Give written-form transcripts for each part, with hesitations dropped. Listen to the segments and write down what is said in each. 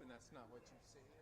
hoping that's not what you said.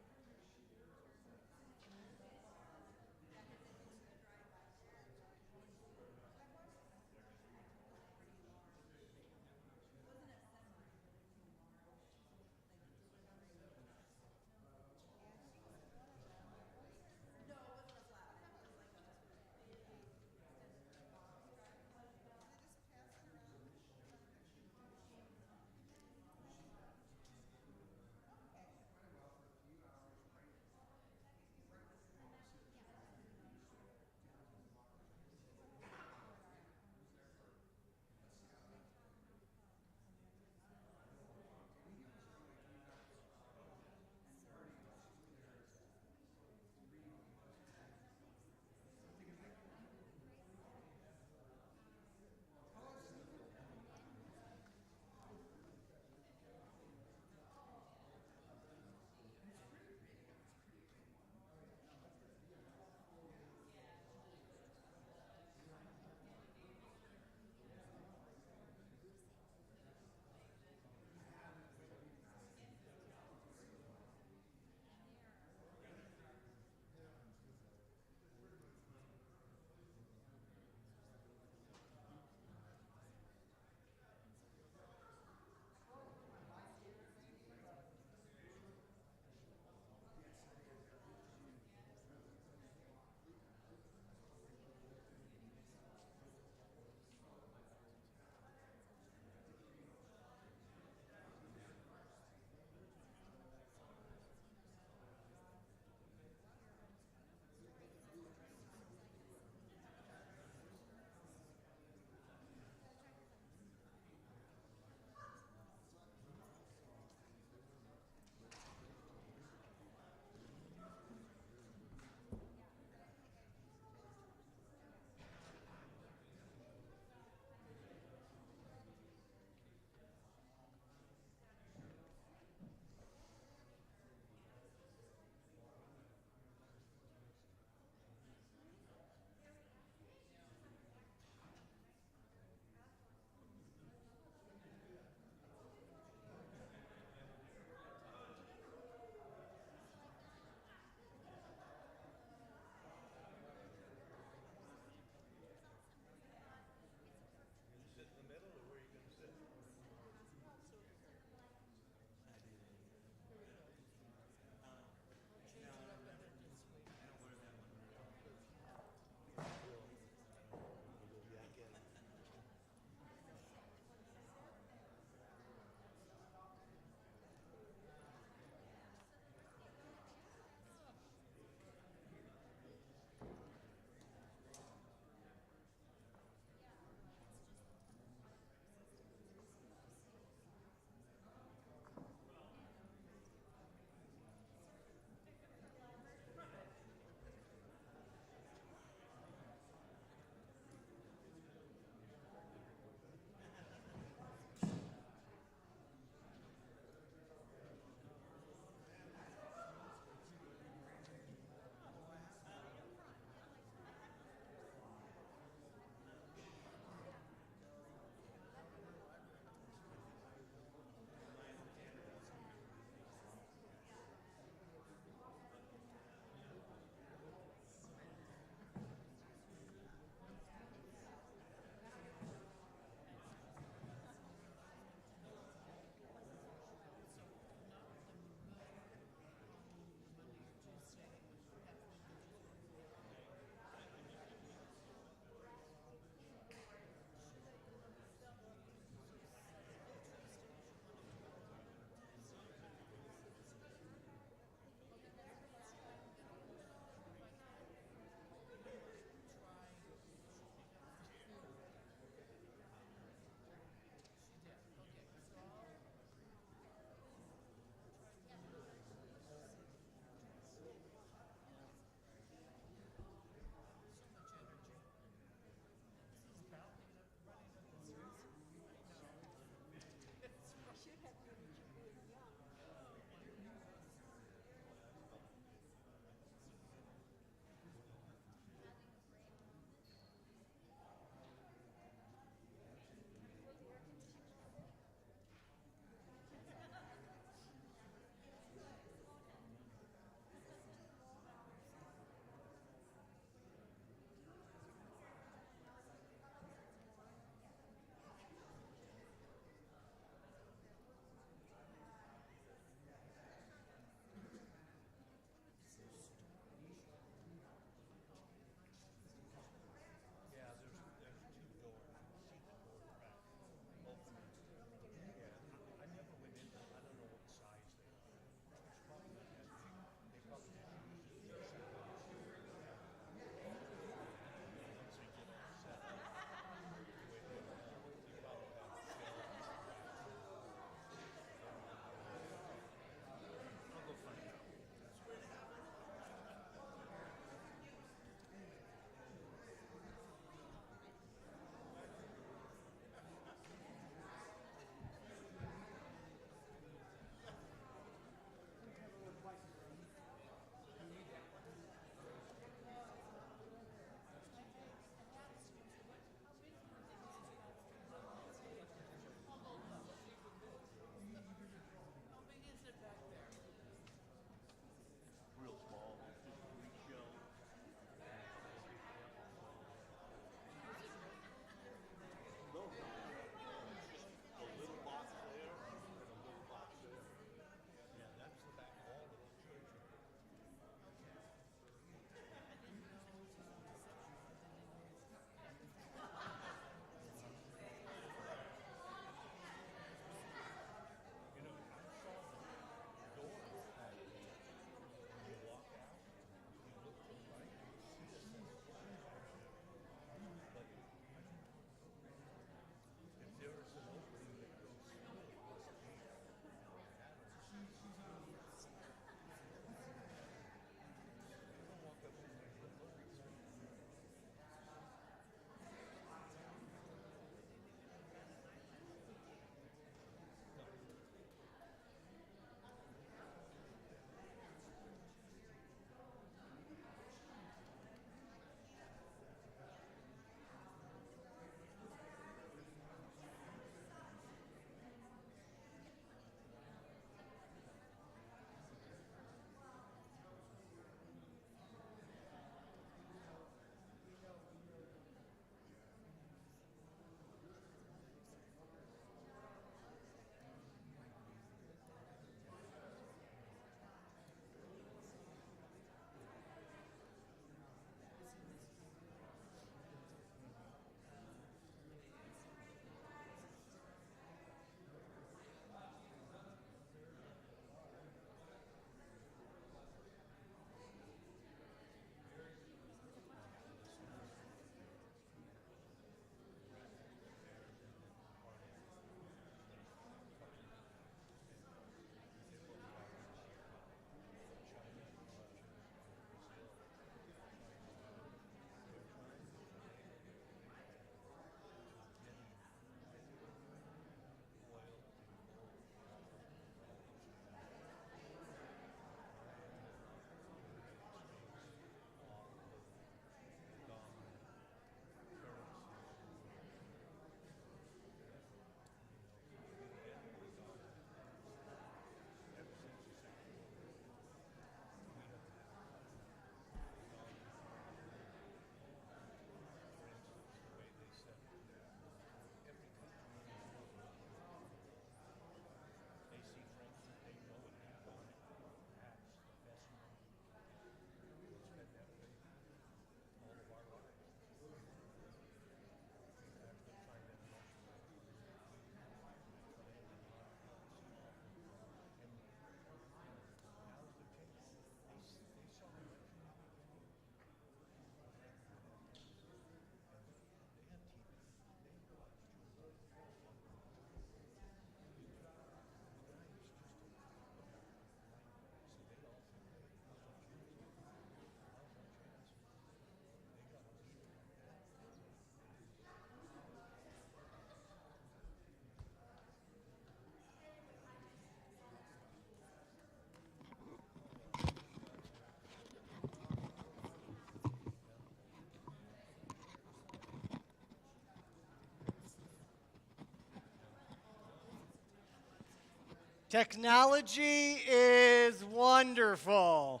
Technology is wonderful.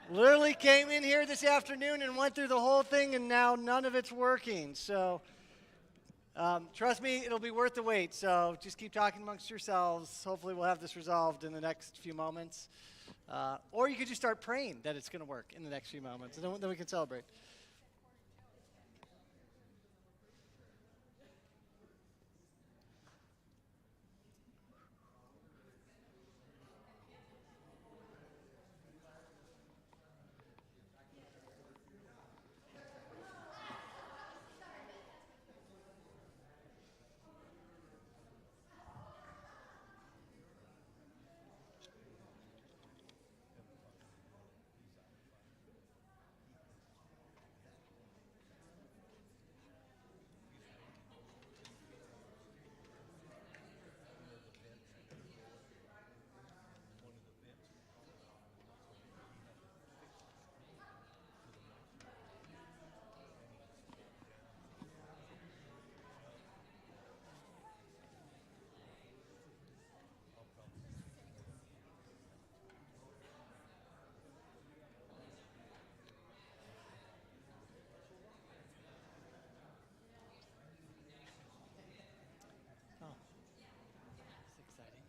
Literally came in here this afternoon and went through the whole thing, and now none of it's working. So trust me, it'll be worth the wait. So just keep talking amongst yourselves. Hopefully we'll have this resolved in the next few moments. Or you could just start praying that it's going to work in the next few moments, and then we can celebrate. Oh, it's exciting.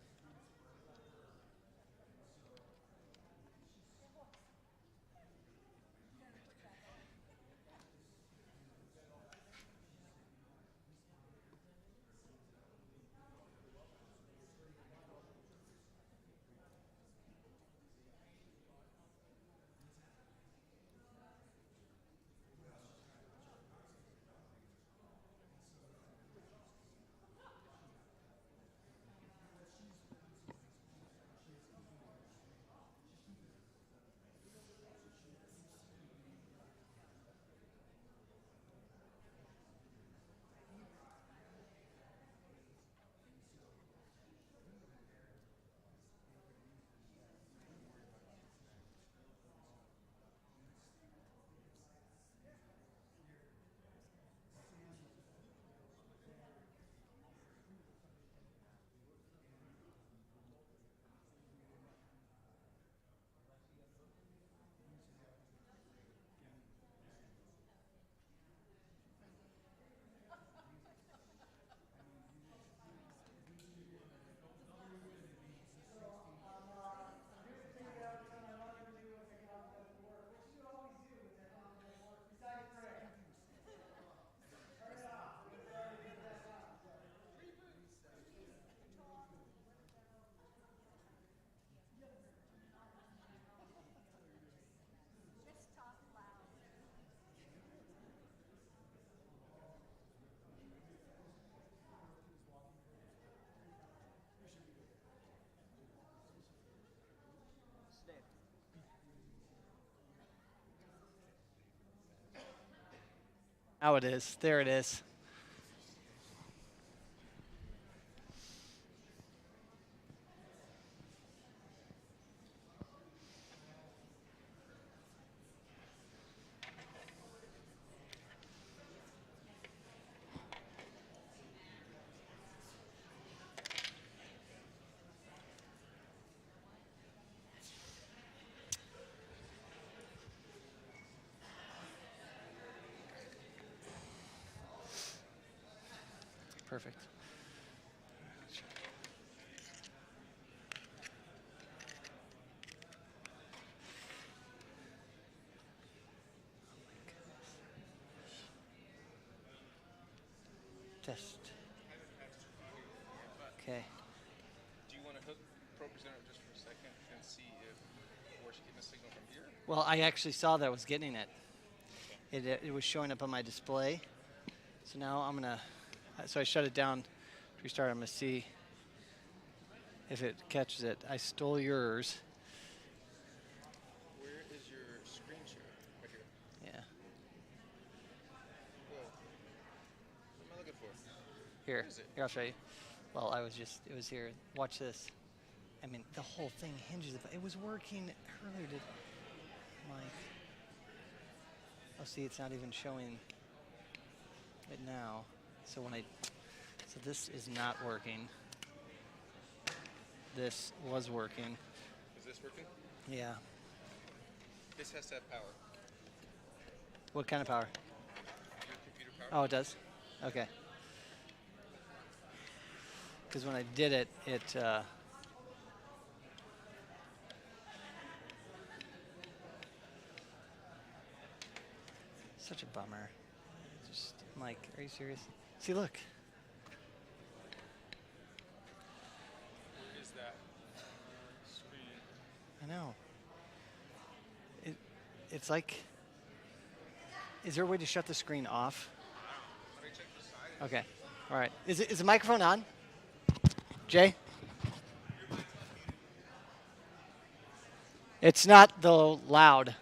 Now it is. There it is. Perfect. Test. Okay. Do you want to hook ProPresenter just for a second and see if where she's getting a signal from here? Well, I actually saw that I was getting it. It was showing up on my display. So now I'm going to, so I shut it down, restart. I'm going to see if it catches it. I stole yours. Where is your screen share? Right here. Yeah. Whoa. What am I looking for? Here. Where is it? Here, I'll show you. Well, it was here. Watch this. I mean, the whole thing hinges. It was working earlier. Mike. Oh, see, it's not even showing it now. So so this is not working. this was working. Is this working? Yeah. This has to have power. What kind of power? Your computer power. Oh, it does? Okay. Because when I did it, such a bummer. Just, Mike, are you serious? See, look. What is that? Screen. I know. It's like, is there a way to shut the screen off? Let me check the side. Okay. All right. Is the microphone on? Jay? It's not though loud.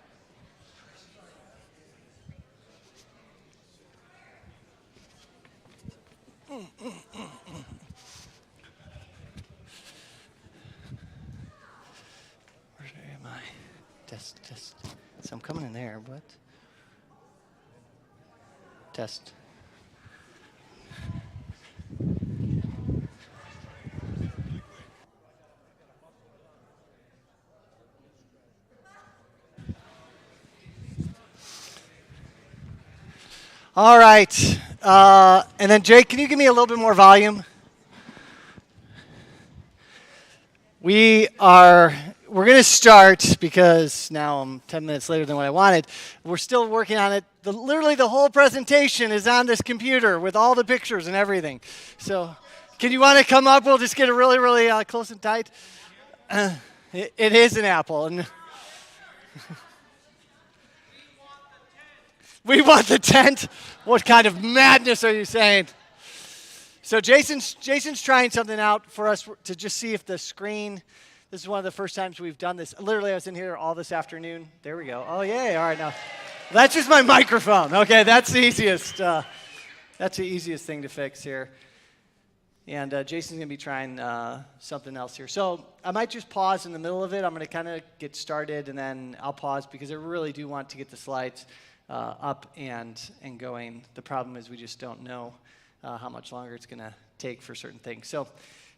Where am I? Test. So I'm coming in there. What? Test. All right. And then, Jake, can you give me a little bit more volume? We're going to start because now I'm 10 minutes later than what I wanted. We're still working on it. Literally the whole presentation is on this computer with all the pictures and everything. So can you want to come up? We'll just get it really, really close and tight. It is an apple. And we want the tent? What kind of madness are you saying? So Jason's trying something out for us to just see if the screen, this is one of the first times we've done this. Literally, I was in here all this afternoon. There we go. Oh, yay. All right, now. That's just my microphone. Okay, that's the easiest. That's the easiest thing to fix here. And Jason's going to be trying something else here. So I might just pause in the middle of it. I'm going to kind of get started, and then I'll pause because I really do want to get the slides up and going. The problem is we just don't know how much longer it's going to take for certain things. So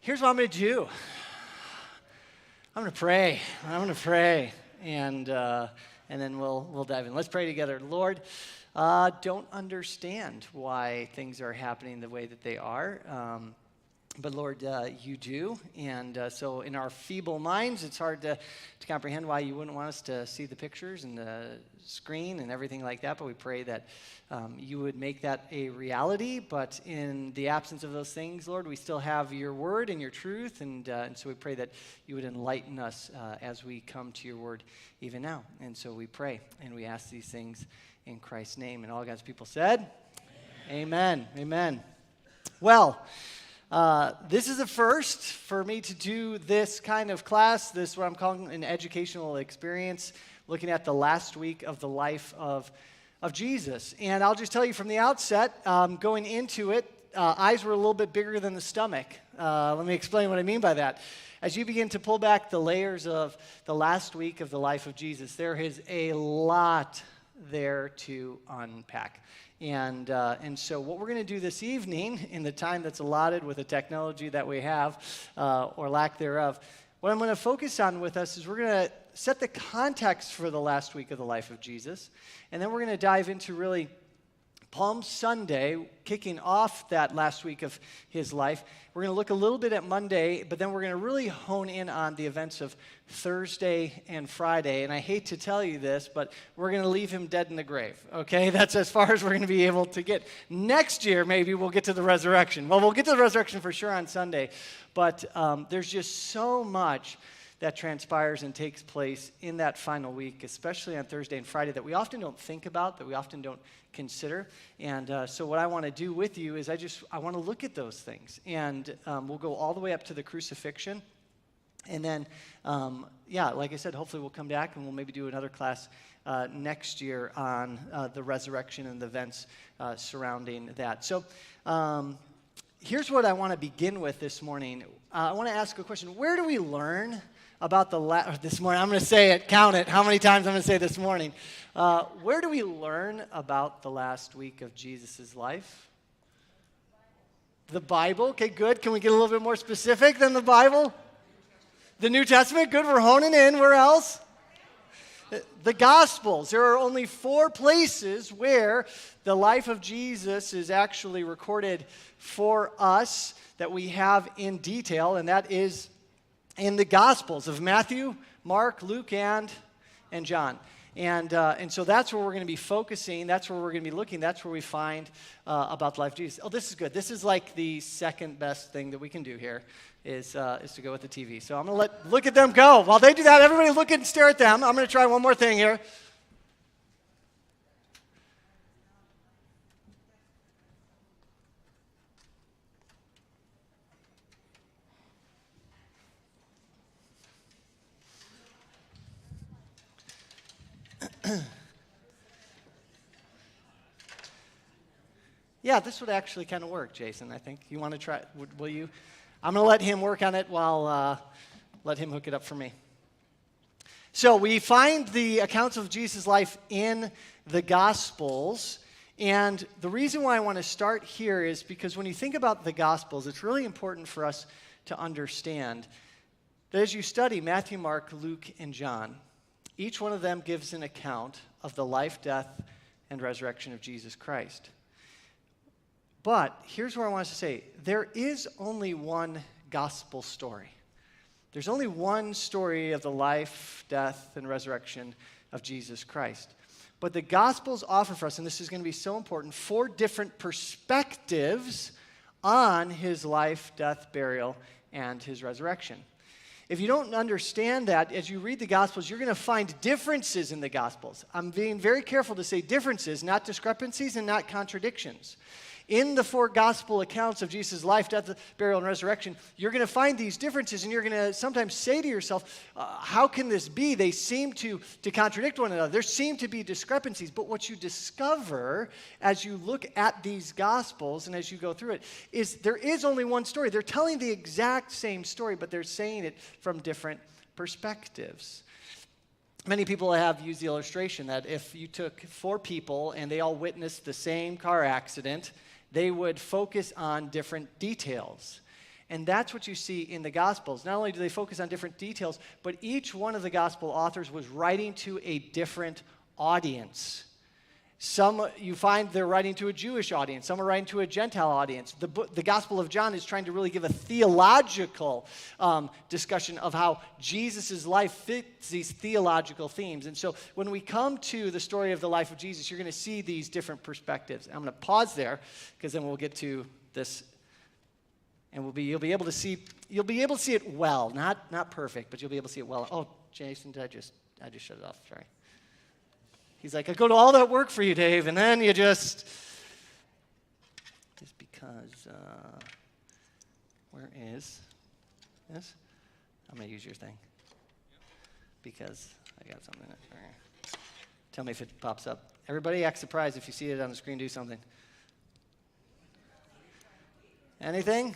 here's what I'm going to do. I'm going to pray. And then we'll dive in. Let's pray together. Lord, don't understand why things are happening the way that they are. But Lord, you do. And so in our feeble minds, it's hard to comprehend why you wouldn't want us to see the pictures and the screen and everything like that. But we pray that you would make that a reality. But in the absence of those things, Lord, we still have your word and your truth. And so we pray that you would enlighten us as we come to your word even now. And so we pray and we ask these things in Christ's name. And all God's people said, Amen. Amen. Well, this is a first for me to do this kind of class, this what I'm calling an educational experience, looking at the last week of the life of Jesus. And I'll just tell you from the outset, going into it, eyes were a little bit bigger than the stomach. Let me explain what I mean by that. As you begin to pull back the layers of the last week of the life of Jesus, there is a lot there to unpack. And so what we're going to do this evening, in the time that's allotted with the technology that we have, or lack thereof, what I'm going to focus on with us is we're going to set the context for the last week of the life of Jesus, and then we're going to dive into really Palm Sunday, kicking off that last week of his life. We're going to look a little bit at Monday, but then we're going to really hone in on the events of Thursday and Friday. And I hate to tell you this, but we're going to leave him dead in the grave, okay? That's as far as we're going to be able to get. Next year, maybe we'll get to the resurrection. Well, we'll get to the resurrection for sure on Sunday, but there's just so much that transpires and takes place in that final week, especially on Thursday and Friday, that we often don't think about, that we often don't consider. And so what I want to do with you is I want to look at those things. And we'll go all the way up to the crucifixion. And then, like I said, hopefully we'll come back and we'll maybe do another class next year on the resurrection and the events surrounding that. So here's what I want to begin with this morning. I want to ask a question. Where do we learn about this morning? I'm going to say it, count it, how many times I'm going to say this morning. Where do we learn about the last week of Jesus' life? The Bible. Okay, good. Can we get a little bit more specific than the Bible? The New Testament, good, we're honing in. Where else? The Gospels. There are only 4 places where the life of Jesus is actually recorded for us that we have in detail, and that is in the Gospels of Matthew, Mark, Luke, and John. And so that's where we're going to be focusing. That's where we're going to be looking. That's where we find about the life of Jesus. Oh, this is good. This is like the second best thing that we can do here is to go with the TV. So I'm going to look at them go. While they do that, everybody look and stare at them. I'm going to try one more thing here. Yeah, this would actually kind of work, Jason, I think. You want to try, will you? I'm going to let him work on it while, let him hook it up for me. So we find the accounts of Jesus' life in the Gospels. And the reason why I want to start here is because when you think about the Gospels, it's really important for us to understand that as you study Matthew, Mark, Luke, and John, each one of them gives an account of the life, death, and resurrection of Jesus Christ. But here's where I want us to say, there is only one gospel story. There's only one story of the life, death, and resurrection of Jesus Christ. But the Gospels offer for us, and this is going to be so important, 4 different perspectives on his life, death, burial, and his resurrection. If you don't understand that, as you read the Gospels, you're going to find differences in the Gospels. I'm being very careful to say differences, not discrepancies and not contradictions. In the 4 gospel accounts of Jesus' life, death, burial, and resurrection, you're going to find these differences, and you're going to sometimes say to yourself, how can this be? They seem to contradict one another. There seem to be discrepancies, but what you discover as you look at these gospels and as you go through it is there is only one story. They're telling the exact same story, but they're saying it from different perspectives. Many people have used the illustration that if you took 4 people and they all witnessed the same car accident, they would focus on different details. And that's what you see in the Gospels. Not only do they focus on different details, but each one of the Gospel authors was writing to a different audience. Some you find they're writing to a Jewish audience. Some are writing to a Gentile audience. The Gospel of John is trying to really give a theological discussion of how Jesus' life fits these theological themes. And so when we come to the story of the life of Jesus, you're going to see these different perspectives. I'm going to pause there because then we'll get to this, and you'll be able to see it well, not perfect, but you'll be able to see it well. Oh, Jason, I just shut it off. Sorry. He's like, I go to all that work for you, Dave, and then you just because, where is this? I'm going to use your thing because I got something in it. All right. Tell me if it pops up. Everybody act surprised if you see it on the screen. Do something. Anything?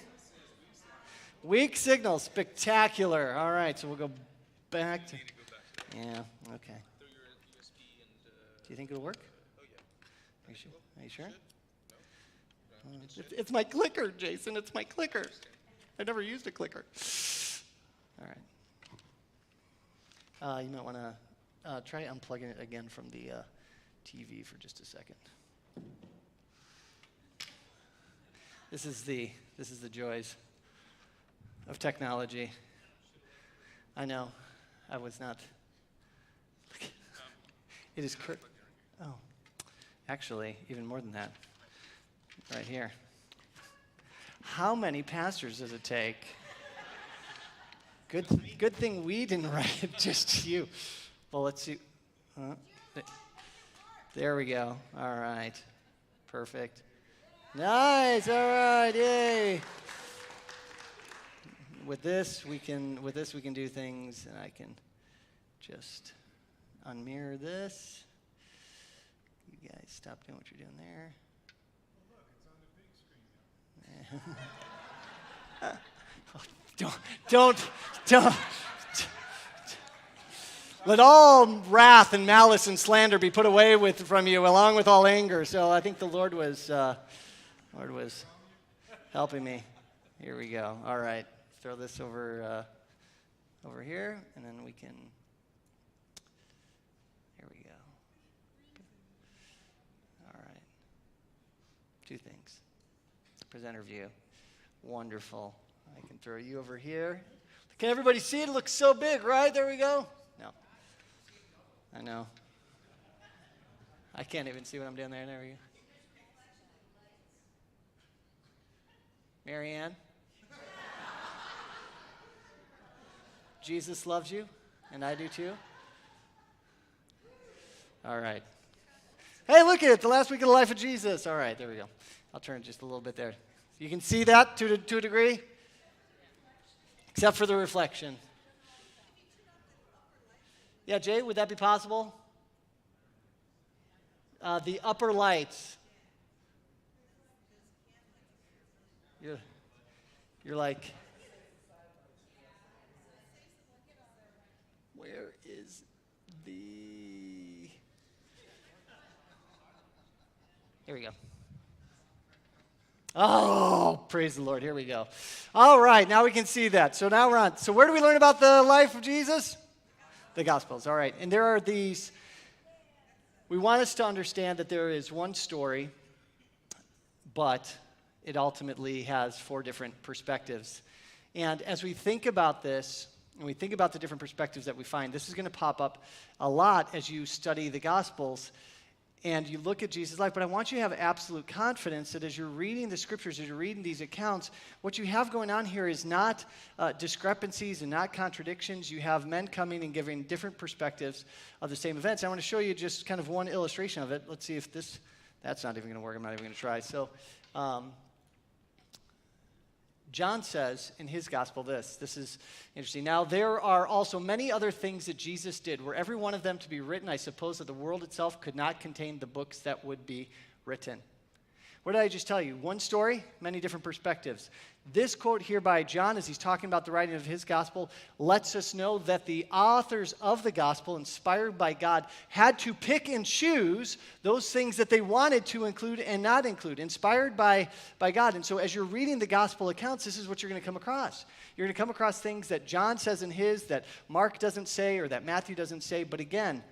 Weak signal. Spectacular. All right, so we'll go back to... Yeah, okay. Do you think it'll work? Oh, yeah. Are you sure? It's my clicker, Jason. It's my clicker. I've never used a clicker. All right. You might want to try unplugging it again from the TV for just a second. This is the joys of technology. I know. I was not. It is. Oh, actually, even more than that. Right here. How many pastors does it take? Good thing we didn't write it, just you. Well, let's see. There we go. All right. Perfect. Nice. All right. Yay. With this we can do things, and I can just unmirror this. You guys stop doing what you're doing there. Well, look, it's on the big screen. Don't. Let all wrath and malice and slander be put away from you, along with all anger. So I think the Lord was helping me. Here we go. All right, throw this over over here, and then we can, here we go. All right. Two things. Presenter view. Wonderful. I can throw you over here. Can everybody see it? It looks so big, right? There we go. No. I know. I can't even see what I'm doing there. There we go. Marianne? Jesus loves you, and I do too. All right. Hey, look at it, the last week of the life of Jesus. All right, there we go. I'll turn just a little bit there. You can see that to a degree, except for the reflection. Yeah, Jay, would that be possible? The upper lights. You're like, where is the... Here we go. Oh, praise the Lord. Here we go. All right, now we can see that. So now we're on. So where do we learn about the life of Jesus? The Gospels. All right. And there are these, we want us to understand that there is one story, but it ultimately has four different perspectives. And as we think about this, and we think about the different perspectives that we find, this is going to pop up a lot as you study the Gospels and you look at Jesus' life. But I want you to have absolute confidence that as you're reading the Scriptures, as you're reading these accounts, what you have going on here is not discrepancies and not contradictions. You have men coming and giving different perspectives of the same events. I want to show you just kind of one illustration of it. Let's see if that's not even going to work. I'm not even going to try. So, John says in his gospel this is interesting. Now, there are also many other things that Jesus did. Were every one of them to be written, I suppose that the world itself could not contain the books that would be written. What did I just tell you? One story, many different perspectives. This quote here by John, as he's talking about the writing of his gospel, lets us know that the authors of the gospel, inspired by God, had to pick and choose those things that they wanted to include and not include, inspired by God. And so as you're reading the gospel accounts, this is what you're going to come across. You're going to come across things that John says in his, that Mark doesn't say, or that Matthew doesn't say. But again,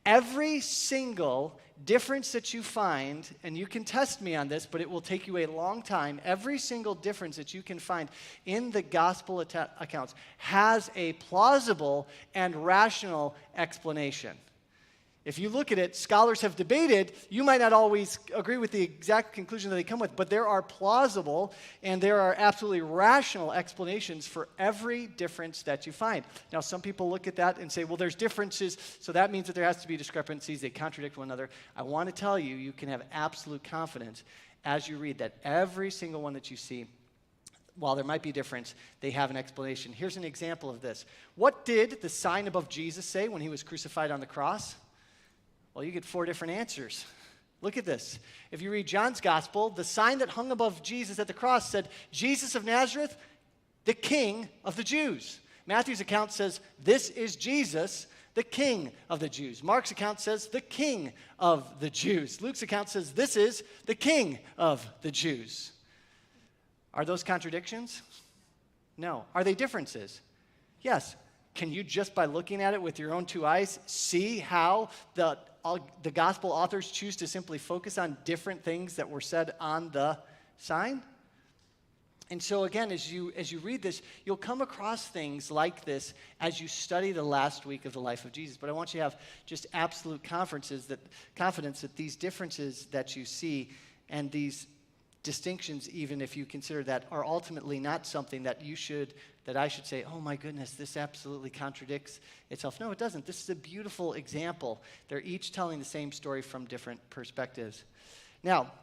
every single difference that you find, and you can test me on this, but it will take you a long time, every single difference that you can find in the gospel accounts has a plausible and rational explanation. If you look at it, scholars have debated. You might not always agree with the exact conclusion that they come with, but there are plausible and there are absolutely rational explanations for every difference that you find. Now, some people look at that and say, well, there's differences, so that means that there has to be discrepancies. They contradict one another. I want to tell you, you can have absolute confidence as you read that every single one that you see, while there might be a difference, they have an explanation. Here's an example of this. What did the sign above Jesus say when he was crucified on the cross? Well, you get four different answers. Look at this. If you read John's gospel, the sign that hung above Jesus at the cross said, Jesus of Nazareth, the King of the Jews. Matthew's account says, this is Jesus, the King of the Jews. Mark's account says, the King of the Jews. Luke's account says, this is the King of the Jews. Are those contradictions? No. Are they differences? Yes. Can you just by looking at it with your own two eyes see how the gospel authors choose to simply focus on different things that were said on the sign? And so again, as you read this, you'll come across things like this as you study the last week of the life of Jesus. But I want you to have just absolute confidence that these differences that you see and these distinctions, even if you consider that, are ultimately not something that I should say, oh my goodness, this absolutely contradicts itself. No, it doesn't. This is a beautiful example. They're each telling the same story from different perspectives. Now,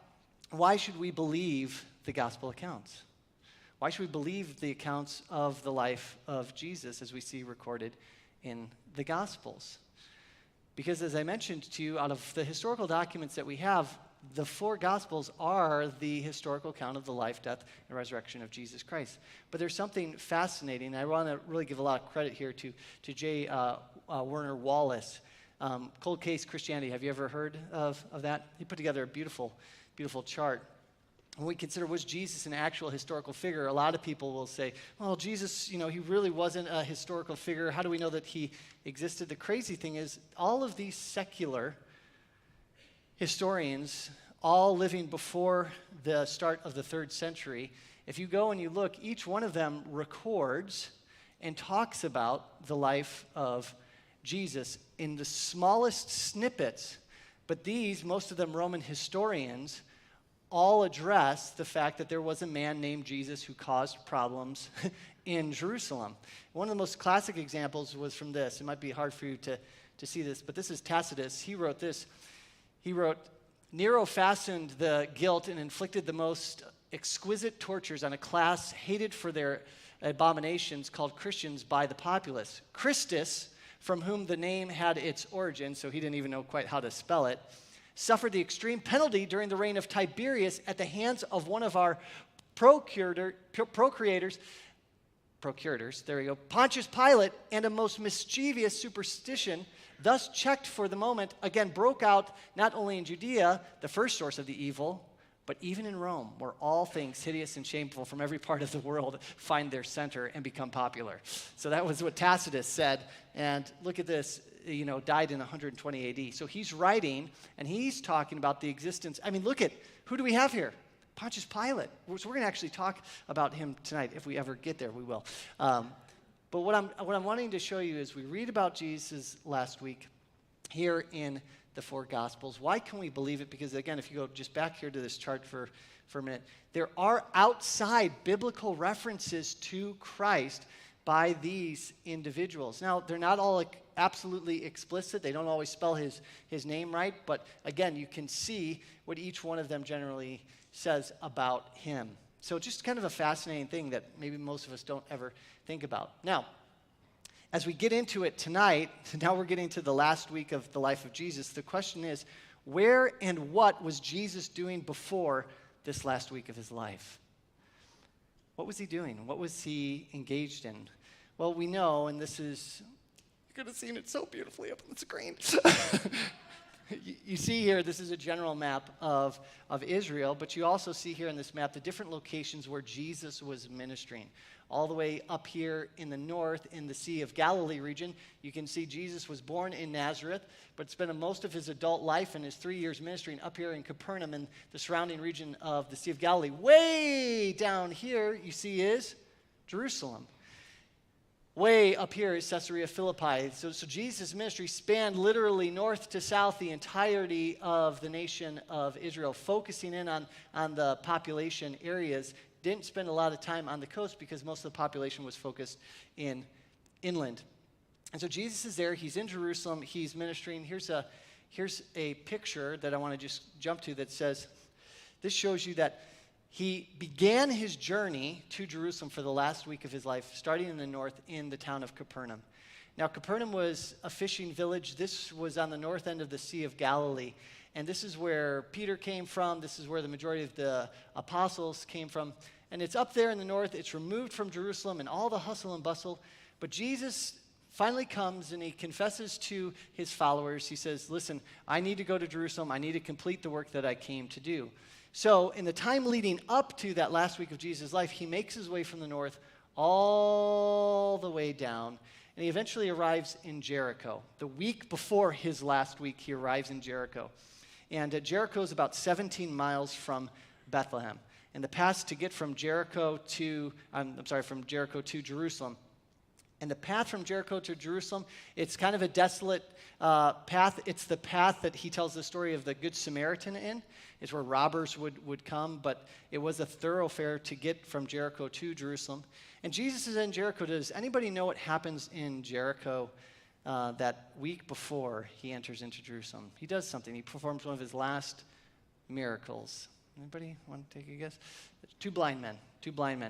why should we believe the gospel accounts? Why should we believe the accounts of the life of Jesus as we see recorded in the Gospels? Because as I mentioned to you, out of the historical documents that we have, the four Gospels are the historical account of the life, death, and resurrection of Jesus Christ. But there's something fascinating. I want to really give a lot of credit here to J. Werner Wallace. Cold Case Christianity. Have you ever heard of that? He put together a beautiful, beautiful chart when we consider, was Jesus an actual historical figure, a lot of people will say, well, Jesus, he really wasn't a historical figure. How do we know that he existed? The crazy thing is, all of these secular historians, all living before the start of the 3rd century, if you go and you look, each one of them records and talks about the life of Jesus in the smallest snippets. But these, most of them Roman historians, all address the fact that there was a man named Jesus who caused problems in Jerusalem. One of the most classic examples was from this. It might be hard for you to see this, but this is Tacitus. He wrote this. He wrote, Nero fastened the guilt and inflicted the most exquisite tortures on a class hated for their abominations called Christians by the populace. Christus, from whom the name had its origin, so he didn't even know quite how to spell it, suffered the extreme penalty during the reign of Tiberius at the hands of one of our procurators, there we go, Pontius Pilate, and a most mischievous superstition, thus checked for the moment, again broke out not only in Judea, the first source of the evil, but even in Rome, where all things hideous and shameful from every part of the world find their center and become popular. So that was what Tacitus said. And look at this, died in 120 AD. So he's writing, and he's talking about the existence. I mean, look at, who do we have here? Pontius Pilate. So we're going to actually talk about him tonight. If we ever get there, we will. But what I'm wanting to show you is we read about Jesus last week here in the 4 Gospels. Why can we believe it? Because again, if you go just back here to this chart for a minute, there are outside biblical references to Christ by these individuals. Now, they're not all absolutely explicit. They don't always spell his name right. But again, you can see what each one of them generally says about him. So just kind of a fascinating thing that maybe most of us don't ever think about. Now, as we get into it tonight, now we're getting to the last week of the life of Jesus. The question is, where and what was Jesus doing before this last week of his life? What was he doing? What was he engaged in? Well, we know, and this is, you could have seen it so beautifully up on the screen. You see here, this is a general map of Israel, but you also see here in this map the different locations where Jesus was ministering. All the way up here in the north, in the Sea of Galilee region, you can see Jesus was born in Nazareth, but spent most of his adult life and his 3 years ministering up here in Capernaum in the surrounding region of the Sea of Galilee. Way down here, you see, is Jerusalem. Way up here is Caesarea Philippi. So Jesus' ministry spanned literally north to south the entirety of the nation of Israel, focusing in on the population areas. Didn't spend a lot of time on the coast because most of the population was focused inland. And so Jesus is there. He's in Jerusalem. He's ministering. Here's a picture that I want to just jump to that says, this shows you that he began his journey to Jerusalem for the last week of his life, starting in the north in the town of Capernaum. Now, Capernaum was a fishing village. This was on the north end of the Sea of Galilee. And this is where Peter came from. This is where the majority of the apostles came from. And it's up there in the north. It's removed from Jerusalem and all the hustle and bustle. But Jesus finally comes and he confesses to his followers. He says, listen, I need to go to Jerusalem. I need to complete the work that I came to do. So in the time leading up to that last week of Jesus' life, he makes his way from the north all the way down, and he eventually arrives in Jericho. The week before his last week, he arrives in Jericho. And Jericho is about 17 miles from Bethlehem. And the path to get from Jericho to Jerusalem. And the path from Jericho to Jerusalem, it's kind of a desolate path. It's the path that he tells the story of the Good Samaritan in. It's where robbers would come, but it was a thoroughfare to get from Jericho to Jerusalem. And Jesus is in Jericho. Does anybody know what happens in Jericho that week before he enters into Jerusalem? He does something. He performs one of his last miracles. Anybody want to take a guess? Two blind men.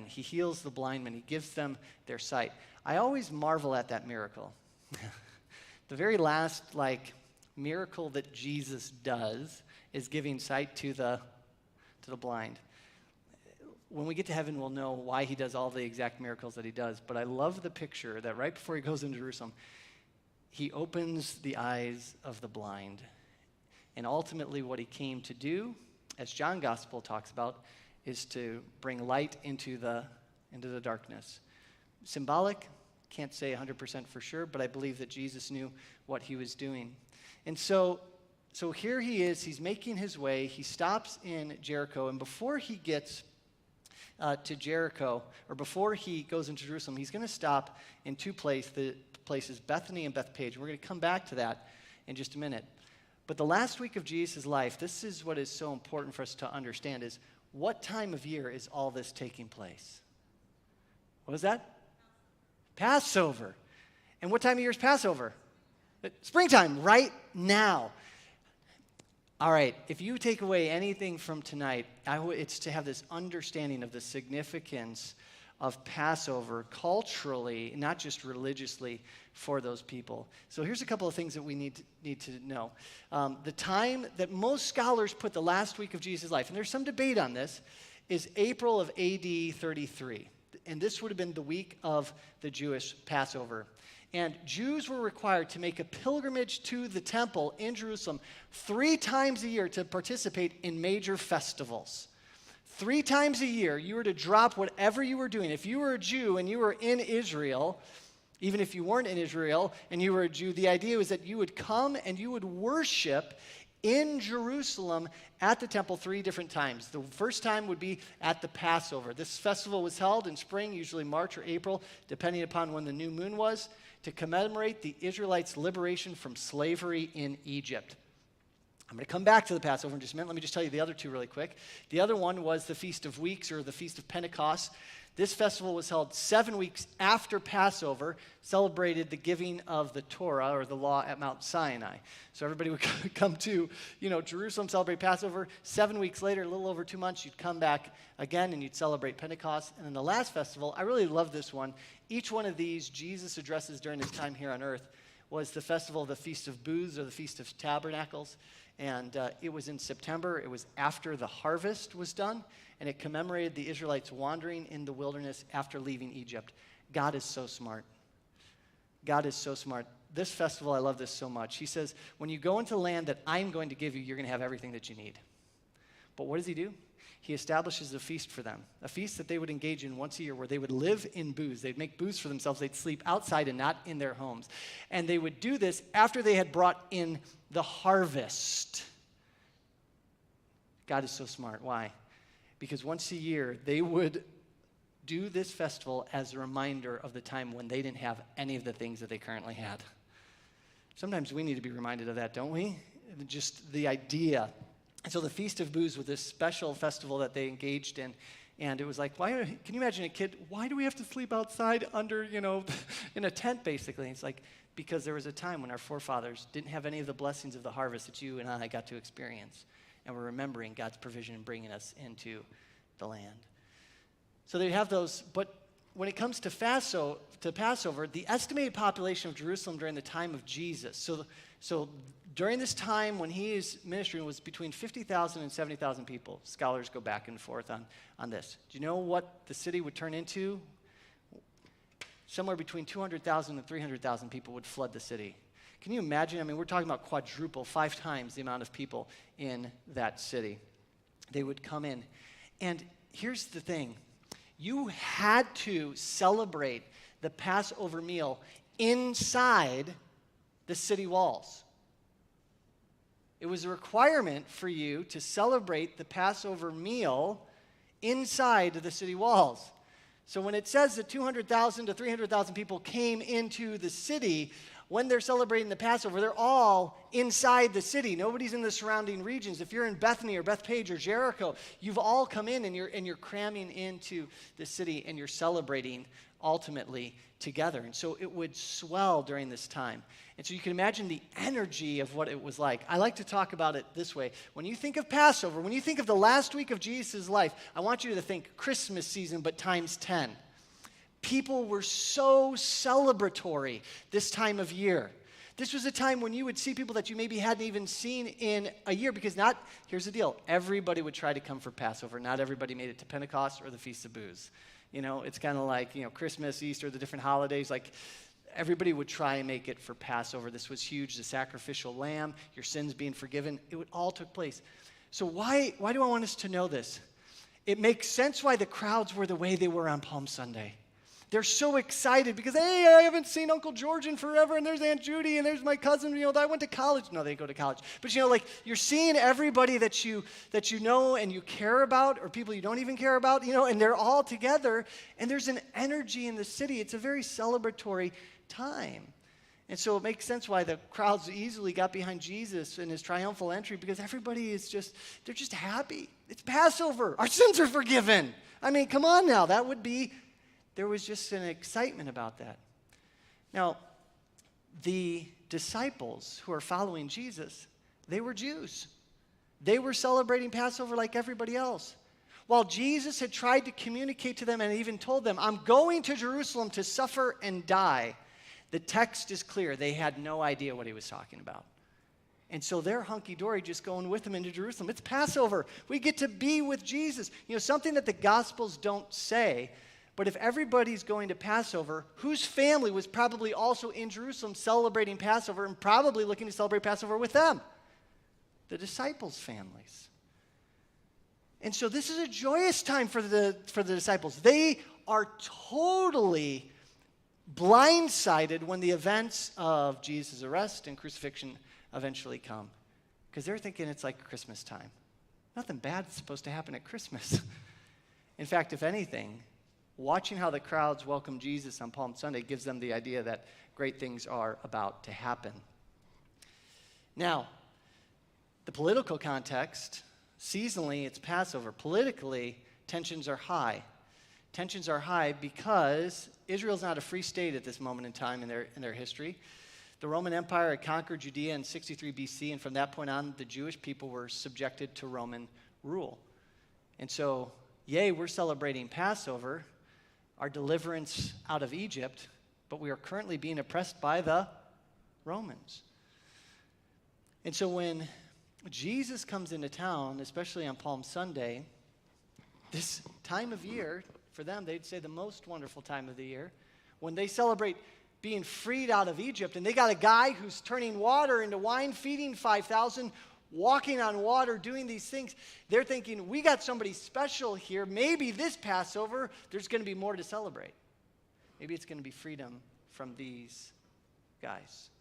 He heals the blind men. He gives them their sight. I always marvel at that miracle. The very last, miracle that Jesus does is giving sight to the blind. When we get to heaven, we'll know why he does all the exact miracles that he does. But I love the picture that right before he goes into Jerusalem, he opens the eyes of the blind. And ultimately what he came to do, as John Gospel talks about, is to bring light into the darkness. Symbolic, can't say 100% for sure, but I believe that Jesus knew what he was doing. And so here he is, he's making his way, he stops in Jericho, and before he gets to Jericho, or before he goes into Jerusalem, he's going to stop in two places, Bethany and Bethpage. We're going to come back to that in just a minute. But the last week of Jesus' life, this is what is so important for us to understand, is what time of year is all this taking place? What was that? Passover. And what time of year is Passover? Springtime, right now. All right, if you take away anything from tonight, it's to have this understanding of the significance of Passover culturally, not just religiously, for those people. So here's a couple of things that we need to know. The time that most scholars put the last week of Jesus' life, and there's some debate on this, is April of AD 33. And this would have been the week of the Jewish Passover. And Jews were required to make a pilgrimage to the temple in Jerusalem 3 times a year to participate in major festivals. 3 times a year, you were to drop whatever you were doing. If you were a Jew and you were in Israel, even if you weren't in Israel and you were a Jew, the idea was that you would come and you would worship in Jerusalem at the temple 3 different times. The first time would be at the Passover. This festival was held in spring, usually March or April, depending upon when the new moon was, to commemorate the Israelites' liberation from slavery in Egypt. I'm going to come back to the Passover in just a minute. Let me just tell you the other 2 really quick. The other one was the Feast of Weeks, or the Feast of Pentecost. This festival was held 7 weeks after Passover, celebrated the giving of the Torah, or the law, at Mount Sinai. So everybody would come to, Jerusalem, celebrate Passover. 7 weeks later, a little over 2 months, you'd come back again and you'd celebrate Pentecost. And then the last festival, I really love this one. Each one of these Jesus addresses during his time here on earth was the festival of the Feast of Booths, or the Feast of Tabernacles. And it was in September. It was after the harvest was done, and it commemorated the Israelites wandering in the wilderness after leaving Egypt. God is so smart. God is so smart. This festival, I love this so much. He says, when you go into the land that I'm going to give you, you're going to have everything that you need. But what does he do? He establishes a feast for them, a feast that they would engage in once a year, where they would live in booths. They'd make booths for themselves. They'd sleep outside and not in their homes. And they would do this after they had brought in the harvest. God is so smart. Why? Because once a year, they would do this festival as a reminder of the time when they didn't have any of the things that they currently had. Sometimes we need to be reminded of that, don't we? Just the idea. And so the Feast of Booths was this special festival that they engaged in. And it was like, can you imagine a kid, why do we have to sleep outside under, in a tent, basically? And it's like, because there was a time when our forefathers didn't have any of the blessings of the harvest that you and I got to experience. And we're remembering God's provision in bringing us into the land. So they have those, but when it comes to Passover, the estimated population of Jerusalem during the time of Jesus, so during this time when he is ministering, was between 50,000 and 70,000 people. Scholars go back and forth on this. Do you know what the city would turn into? Somewhere between 200,000 and 300,000 people would flood the city. Can you imagine? I mean, we're talking about quadruple, 5 times the amount of people in that city. They would come in. And here's the thing. You had to celebrate the Passover meal inside the city walls. It was a requirement for you to celebrate the Passover meal inside the city walls. So when it says that 200,000 to 300,000 people came into the city, when they're celebrating the Passover, they're all inside the city. Nobody's in the surrounding regions. If you're in Bethany or Bethpage or Jericho, you've all come in and you're cramming into the city and you're celebrating ultimately together. And so it would swell during this time. And so you can imagine the energy of what it was like. I like to talk about it this way. When you think of Passover, when you think of the last week of Jesus' life, I want you to think Christmas season, but times 10. People were so celebratory this time of year. This was a time when you would see people that you maybe hadn't even seen in a year, because here's the deal, everybody would try to come for Passover. Not everybody made it to Pentecost or the Feast of Booths. It's kind of like, Christmas, Easter, the different holidays, like everybody would try and make it for Passover. This was huge, the sacrificial lamb, your sins being forgiven. It all took place. So why do I want us to know this? It makes sense why the crowds were the way they were on Palm Sunday. They're so excited because, hey, I haven't seen Uncle George in forever, and there's Aunt Judy, and there's my cousin, that I went to college. No, they go to college. But, like, you're seeing everybody that you know and you care about, or people you don't even care about, and they're all together, and there's an energy in the city. It's a very celebratory time. And so it makes sense why the crowds easily got behind Jesus in his triumphal entry, because everybody is they're just happy. It's Passover. Our sins are forgiven. I mean, come on now. There was just an excitement about that. Now, the disciples who are following Jesus, they were Jews. They were celebrating Passover like everybody else. While Jesus had tried to communicate to them and even told them, I'm going to Jerusalem to suffer and die, the text is clear. They had no idea what he was talking about. And so they're hunky-dory just going with him into Jerusalem. It's Passover. We get to be with Jesus. Something that the Gospels don't say, but if everybody's going to Passover, whose family was probably also in Jerusalem celebrating Passover and probably looking to celebrate Passover with them? The disciples' families. And so this is a joyous time for the disciples. They are totally blindsided when the events of Jesus' arrest and crucifixion eventually come, because they're thinking it's like Christmas time. Nothing bad is supposed to happen at Christmas. In fact, if anything, watching how the crowds welcome Jesus on Palm Sunday gives them the idea that great things are about to happen. Now, the political context, seasonally it's Passover. Politically, tensions are high. Tensions are high because Israel's not a free state at this moment in time in their history. The Roman Empire had conquered Judea in 63 BC, and from that point on, the Jewish people were subjected to Roman rule. And so, yay, we're celebrating Passover, our deliverance out of Egypt, but we are currently being oppressed by the Romans. And so when Jesus comes into town, especially on Palm Sunday, this time of year, for them, they'd say the most wonderful time of the year, when they celebrate being freed out of Egypt, and they got a guy who's turning water into wine, feeding 5,000, walking on water, doing these things. They're thinking, we got somebody special here. Maybe this Passover, there's going to be more to celebrate. Maybe it's going to be freedom from these guys.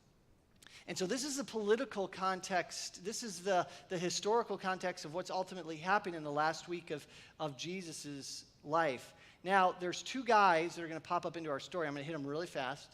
And so this is the political context. This is the historical context of what's ultimately happening in the last week of Jesus' life. Now, there's two guys that are going to pop up into our story. I'm going to hit them really fast.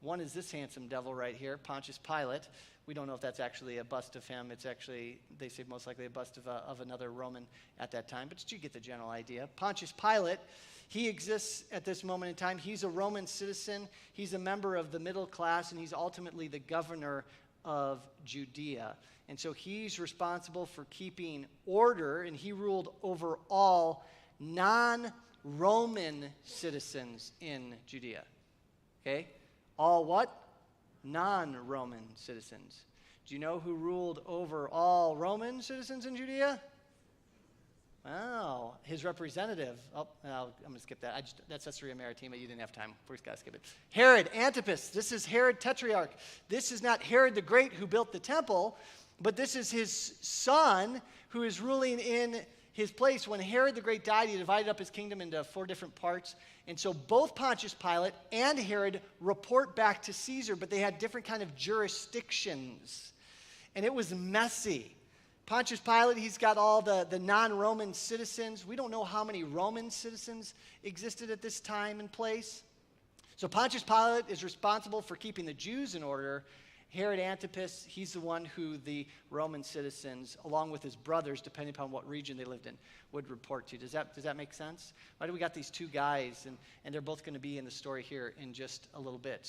One is this handsome devil right here, Pontius Pilate. We don't know if that's actually a bust of him. It's actually, they say, most likely a bust of another Roman at that time. But you get the general idea. Pontius Pilate, he exists at this moment in time. He's a Roman citizen. He's a member of the middle class, and he's ultimately the governor of Judea. And so he's responsible for keeping order, and he ruled over all non-Roman citizens in Judea. Okay? All what? Non-Roman citizens. Do you know who ruled over all Roman citizens in Judea? Wow, his representative. Oh, no, I'm going to skip that. That's Caesarea Maritima. You didn't have time. We've got to skip it. Herod Antipas. This is Herod Tetrarch. This is not Herod the Great who built the temple, but this is his son who is ruling in his place. When Herod the Great died, he divided up his kingdom into 4 different parts. And so both Pontius Pilate and Herod report back to Caesar, but they had different kind of jurisdictions. And it was messy. Pontius Pilate, he's got all the non-Roman citizens. We don't know how many Roman citizens existed at this time and place. So Pontius Pilate is responsible for keeping the Jews in order. Herod Antipas, he's the one who the Roman citizens, along with his brothers, depending upon what region they lived in, would report to. Does that make sense? Why do we got these two guys, and they're both going to be in the story here in just a little bit.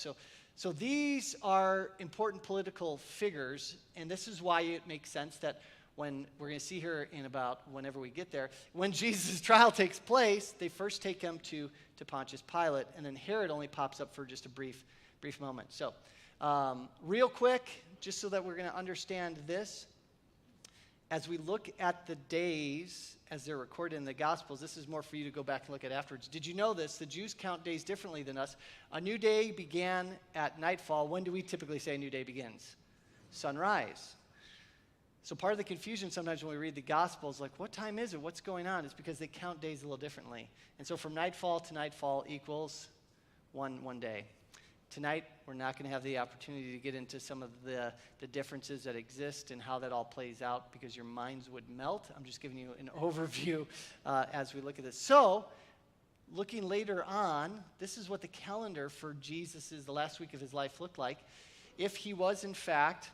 So these are important political figures, and this is why it makes sense that when we're going to see here in about whenever we get there, when Jesus' trial takes place, they first take him to Pontius Pilate, and then Herod only pops up for just a brief moment. So real quick, just so that we're going to understand this, as we look at the days as they're recorded in the Gospels, this is more for you to go back and look at afterwards. Did you know this? The Jews count days differently than us. A new day began at nightfall. When do we typically say a new day begins? Sunrise. So part of the confusion sometimes when we read the Gospels, like, what time is it? What's going on? It's because they count days a little differently. And so from nightfall to nightfall equals one day. Tonight, we're not going to have the opportunity to get into some of the differences that exist and how that all plays out because your minds would melt. I'm just giving you an overview as we look at this. So, looking later on, this is what the calendar for the last week of his life looked like. If he was, in fact,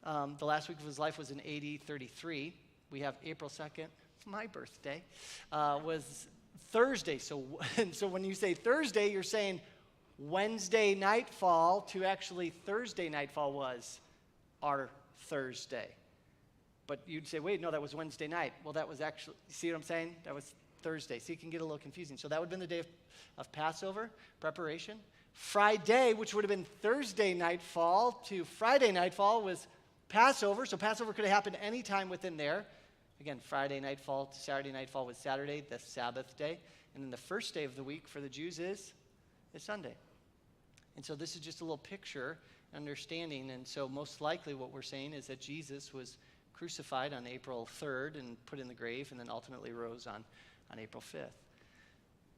the last week of his life was in AD 33, we have April 2nd, my birthday, was Thursday. So when you say Thursday, you're saying Wednesday nightfall to actually Thursday nightfall was our Thursday. But you'd say, wait, no, that was Wednesday night. Well, that was actually, see what I'm saying? That was Thursday. So it can get a little confusing. So that would have been the day of Passover preparation. Friday, which would have been Thursday nightfall to Friday nightfall, was Passover. So Passover could have happened any time within there. Again, Friday nightfall to Saturday nightfall was Saturday, the Sabbath day. And then the first day of the week for the Jews is Sunday. And so this is just a little picture, understanding. And so most likely what we're saying is that Jesus was crucified on April 3rd and put in the grave and then ultimately rose on April 5th.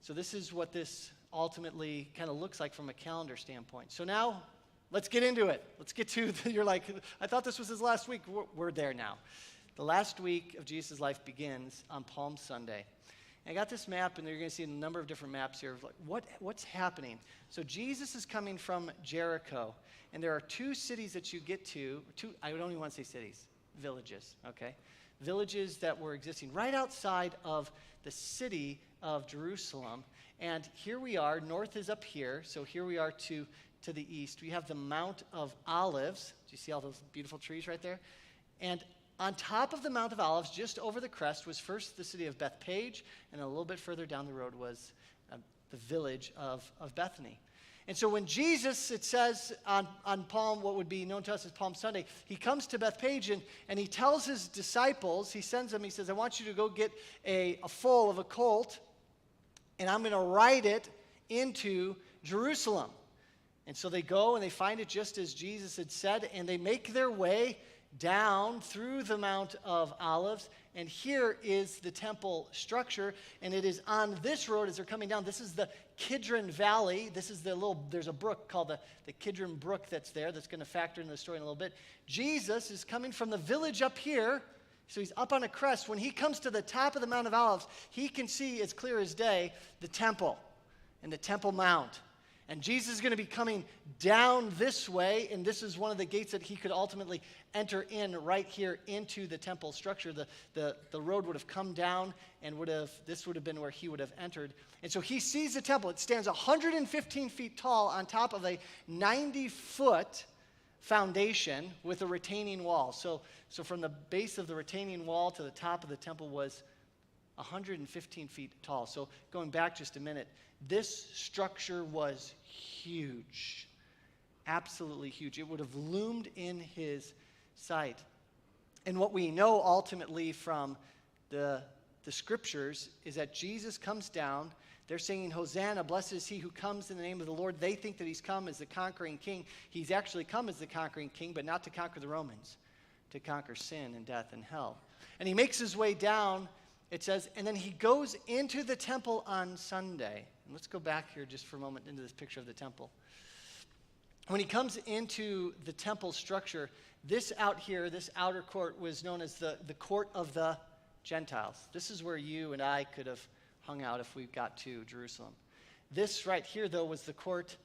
So this is what this ultimately kind of looks like from a calendar standpoint. So now let's get into it. Let's get to, you're like, I thought this was his last week. We're there now. The last week of Jesus' life begins on Palm Sunday. I got this map, and you're going to see a number of different maps here of like what's happening. So Jesus is coming from Jericho, and there are two cities that you get to. I don't even want to say cities, villages. Okay, villages that were existing right outside of the city of Jerusalem. And here we are. North is up here, so here we are to the east. We have the Mount of Olives. Do you see all those beautiful trees right there? And on top of the Mount of Olives, just over the crest, was first the city of Bethpage, and a little bit further down the road was the village of Bethany. And so when Jesus, it says on Palm, what would be known to us as Palm Sunday, he comes to Bethpage and he tells his disciples, he sends them, he says, I want you to go get a foal of a colt, and I'm going to ride it into Jerusalem. And so they go and they find it just as Jesus had said, and they make their way down through the Mount of Olives, and here is the temple structure, and it is on this road as they're coming down. This is the Kidron Valley. This is there's a brook called the Kidron Brook that's there that's going to factor into the story in a little bit. Jesus is coming from the village up here, so he's up on a crest. When he comes to the top of the Mount of Olives, he can see as clear as day the temple and the Temple Mount. And Jesus is going to be coming down this way, and this is one of the gates that he could ultimately enter in right here into the temple structure. The road would have come down, and this would have been where he would have entered. And so he sees the temple. It stands 115 feet tall on top of a 90-foot foundation with a retaining wall. So from the base of the retaining wall to the top of the temple was 115 feet tall. So going back just a minute, this structure was huge, absolutely huge. It would have loomed in his sight. And what we know ultimately from the scriptures is that Jesus comes down. They're singing, Hosanna, blessed is he who comes in the name of the Lord. They think that he's come as the conquering king. He's actually come as the conquering king, but not to conquer the Romans, to conquer sin and death and hell. And he makes his way down, it says, and then he goes into the temple on Sunday. And let's go back here just for a moment into this picture of the temple. When he comes into the temple structure, this out here, this outer court, was known as the court of the Gentiles. This is where you and I could have hung out if we got to Jerusalem. This right here, though, was the court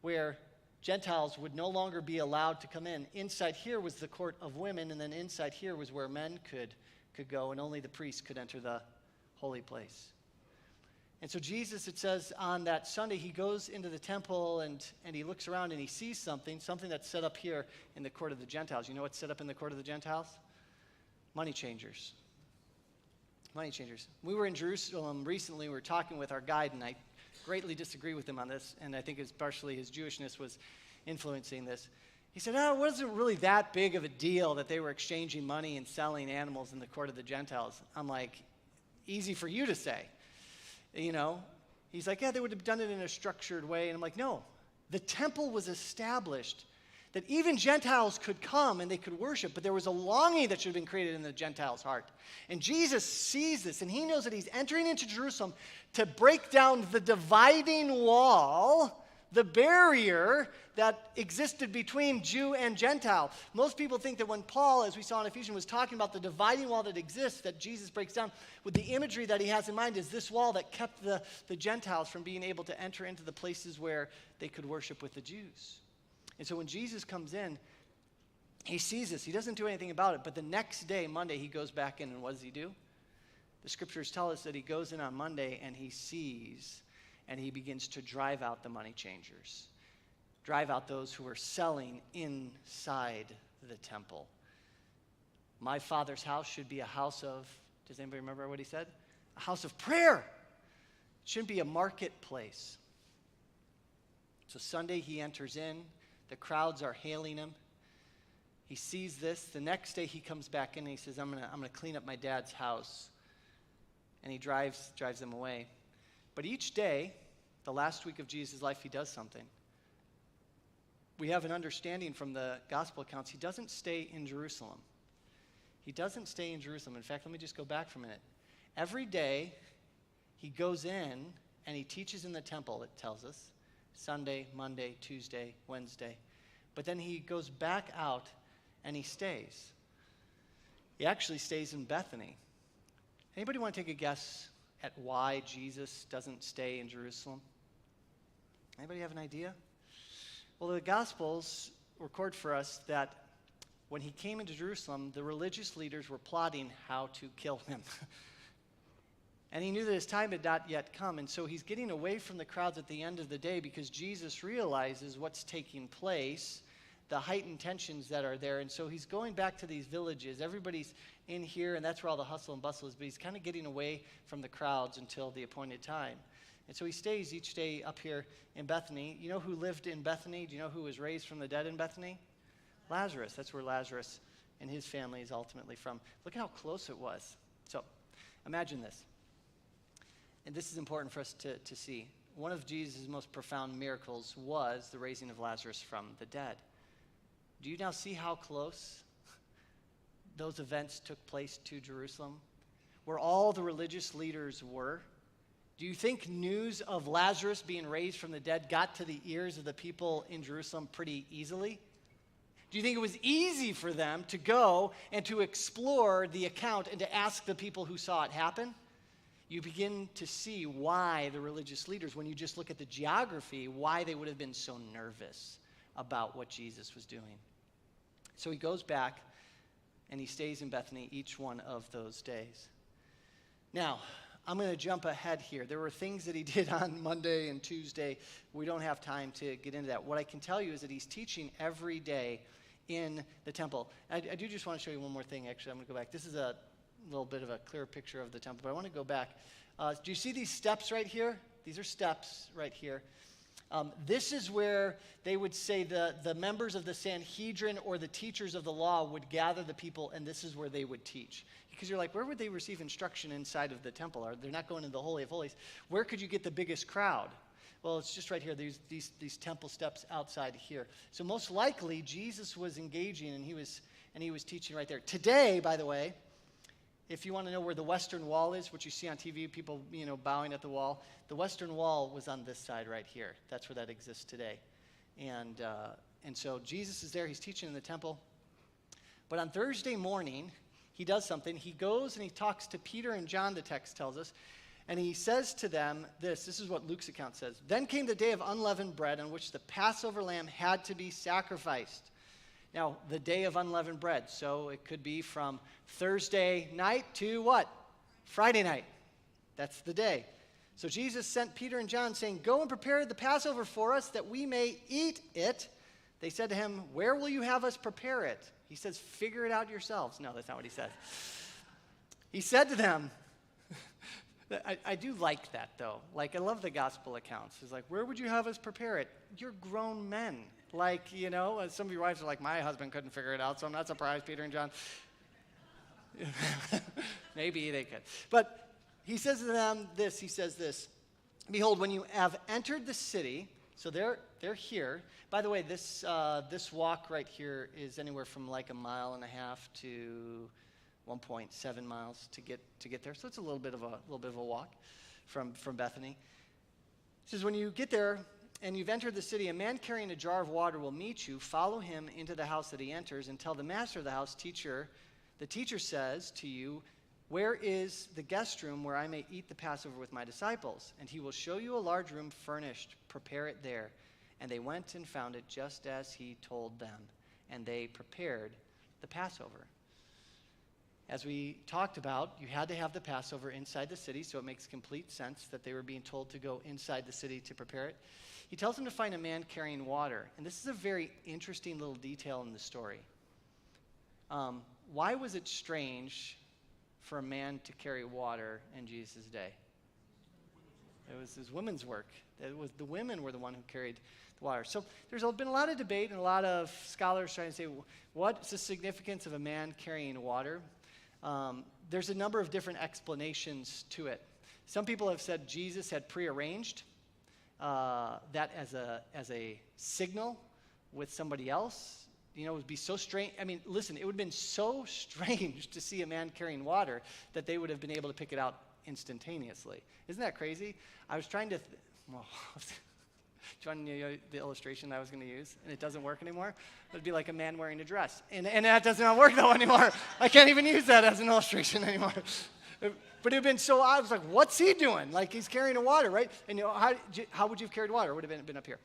where Gentiles would no longer be allowed to come in. Inside here was the court of women, and then inside here was where men could go, and only the priests could enter the holy place. And so Jesus, it says, on that Sunday, he goes into the temple and he looks around and he sees something that's set up here in the court of the Gentiles. You know what's set up in the court of the Gentiles? Money changers. Money changers. We were in Jerusalem recently. We were talking with our guide, and I greatly disagree with him on this, and I think it's partially his Jewishness was influencing this. He said, it wasn't really that big of a deal that they were exchanging money and selling animals in the court of the Gentiles. I'm like, easy for you to say. You know, he's like, yeah, they would have done it in a structured way. And I'm like, no, the temple was established. that even Gentiles could come and they could worship, but there was a longing that should have been created in the Gentiles' heart. And Jesus sees this, and he knows that he's entering into Jerusalem to break down the dividing wall, the barrier that existed between Jew and Gentile. Most people think that when Paul, as we saw in Ephesians, was talking about the dividing wall that exists, that Jesus breaks down, with the imagery that he has in mind is this wall that kept the Gentiles from being able to enter into the places where they could worship with the Jews. And so when Jesus comes in, he sees this. He doesn't do anything about it. But the next day, Monday, he goes back in, and what does he do? The scriptures tell us that he goes in on Monday, and he sees, and he begins to drive out the money changers, drive out those who are selling inside the temple. My Father's house should be a house of, does anybody remember what he said? A house of prayer. It shouldn't be a marketplace. So Sunday, he enters in. The crowds are hailing him. He sees this. The next day he comes back in and he says, I'm gonna clean up my dad's house. And he drives them away. But each day, the last week of Jesus' life, he does something. We have an understanding from the gospel accounts. He doesn't stay in Jerusalem. He doesn't stay in Jerusalem. In fact, let me just go back for a minute. Every day, he goes in and he teaches in the temple, it tells us. Sunday, Monday, Tuesday, Wednesday. But then he goes back out and he stays. He actually stays in Bethany. Anybody want to take a guess at why Jesus doesn't stay in Jerusalem? Anybody have an idea? Well, the Gospels record for us that when he came into Jerusalem, the religious leaders were plotting how to kill him. And he knew that his time had not yet come, and so he's getting away from the crowds at the end of the day because Jesus realizes what's taking place, the heightened tensions that are there, and so he's going back to these villages. Everybody's in here, and that's where all the hustle and bustle is, but he's kind of getting away from the crowds until the appointed time. And so he stays each day up here in Bethany. You know who lived in Bethany? Do you know who was raised from the dead in Bethany? Lazarus. That's where Lazarus and his family is ultimately from. Look at how close it was. So imagine this. And this is important for us to see. One of Jesus' most profound miracles was the raising of Lazarus from the dead. Do you now see how close those events took place to Jerusalem? Where all the religious leaders were? Do you think news of Lazarus being raised from the dead got to the ears of the people in Jerusalem pretty easily? Do you think it was easy for them to go and to explore the account and to ask the people who saw it happen? You begin to see why the religious leaders, when you just look at the geography, why they would have been so nervous about what Jesus was doing. So he goes back and he stays in Bethany each one of those days. Now, I'm going to jump ahead here. There were things that he did on Monday and Tuesday. We don't have time to get into that. What I can tell you is that he's teaching every day in the temple. I do just want to show you one more thing, actually. I'm going to go back. This is a little bit of a clearer picture of the temple, but I want to go back. Do you see these steps right here? These are steps right here. This is where they would say the members of the Sanhedrin or the teachers of the law would gather the people, and this is where they would teach. Because you're like, where would they receive instruction inside of the temple? They're not going into the Holy of Holies. Where could you get the biggest crowd? Well, it's just right here, these temple steps outside here. So most likely, Jesus was engaging, and he was teaching right there. Today, by the way, if you want to know where the Western Wall is, what you see on TV, people, bowing at the wall, the Western Wall was on this side right here. That's where that exists today. And so Jesus is there. He's teaching in the temple. But on Thursday morning, he does something. He goes and he talks to Peter and John, the text tells us, and he says to them this. This is what Luke's account says. Then came the day of unleavened bread on which the Passover lamb had to be sacrificed. Now, the day of unleavened bread, so it could be from Thursday night to what? Friday night. That's the day. So Jesus sent Peter and John saying, "Go and prepare the Passover for us that we may eat it." They said to him, "Where will you have us prepare it?" He says, "Figure it out yourselves." No, that's not what he says. He said to them, I do like that, though. Like, I love the gospel accounts. It's like, where would you have us prepare it? You're grown men. Like, some of your wives are like, my husband couldn't figure it out, so I'm not surprised, Peter and John. Maybe they could. But he says to them this, he says this, "Behold, when you have entered the city," So they're here. By the way, this walk right here is anywhere from like 1.5 miles to 1.7 miles to get there. So it's a little bit of a walk from Bethany. It says, when you get there and you've entered the city, a man carrying a jar of water will meet you. Follow him into the house that he enters and tell the master of the house, the teacher says to you, where is the guest room where I may eat the Passover with my disciples? And he will show you a large room furnished. Prepare it there. And they went and found it just as he told them. And they prepared the Passover. As we talked about, you had to have the Passover inside the city, so it makes complete sense that they were being told to go inside the city to prepare it. He tells them to find a man carrying water. And this is a very interesting little detail in the story. Why was it strange for a man to carry water in Jesus' day? It was his women's work. The women were the one who carried the water. So there's been a lot of debate and a lot of scholars trying to say, what's the significance of a man carrying water? There's a number of different explanations to it. Some people have said Jesus had prearranged that as a signal with somebody else. You know, it would be so strange. I mean, listen, it would have been so strange to see a man carrying water that they would have been able to pick it out instantaneously. Isn't that crazy? I was trying to, do you want to know the illustration I was going to use? And it doesn't work anymore. It would be like a man wearing a dress. And that does not work, though, anymore. I can't even use that as an illustration anymore. But it would have been so odd. I was like, what's he doing? Like, he's carrying a water, right? And you know, how would you have carried water? It would have been up here.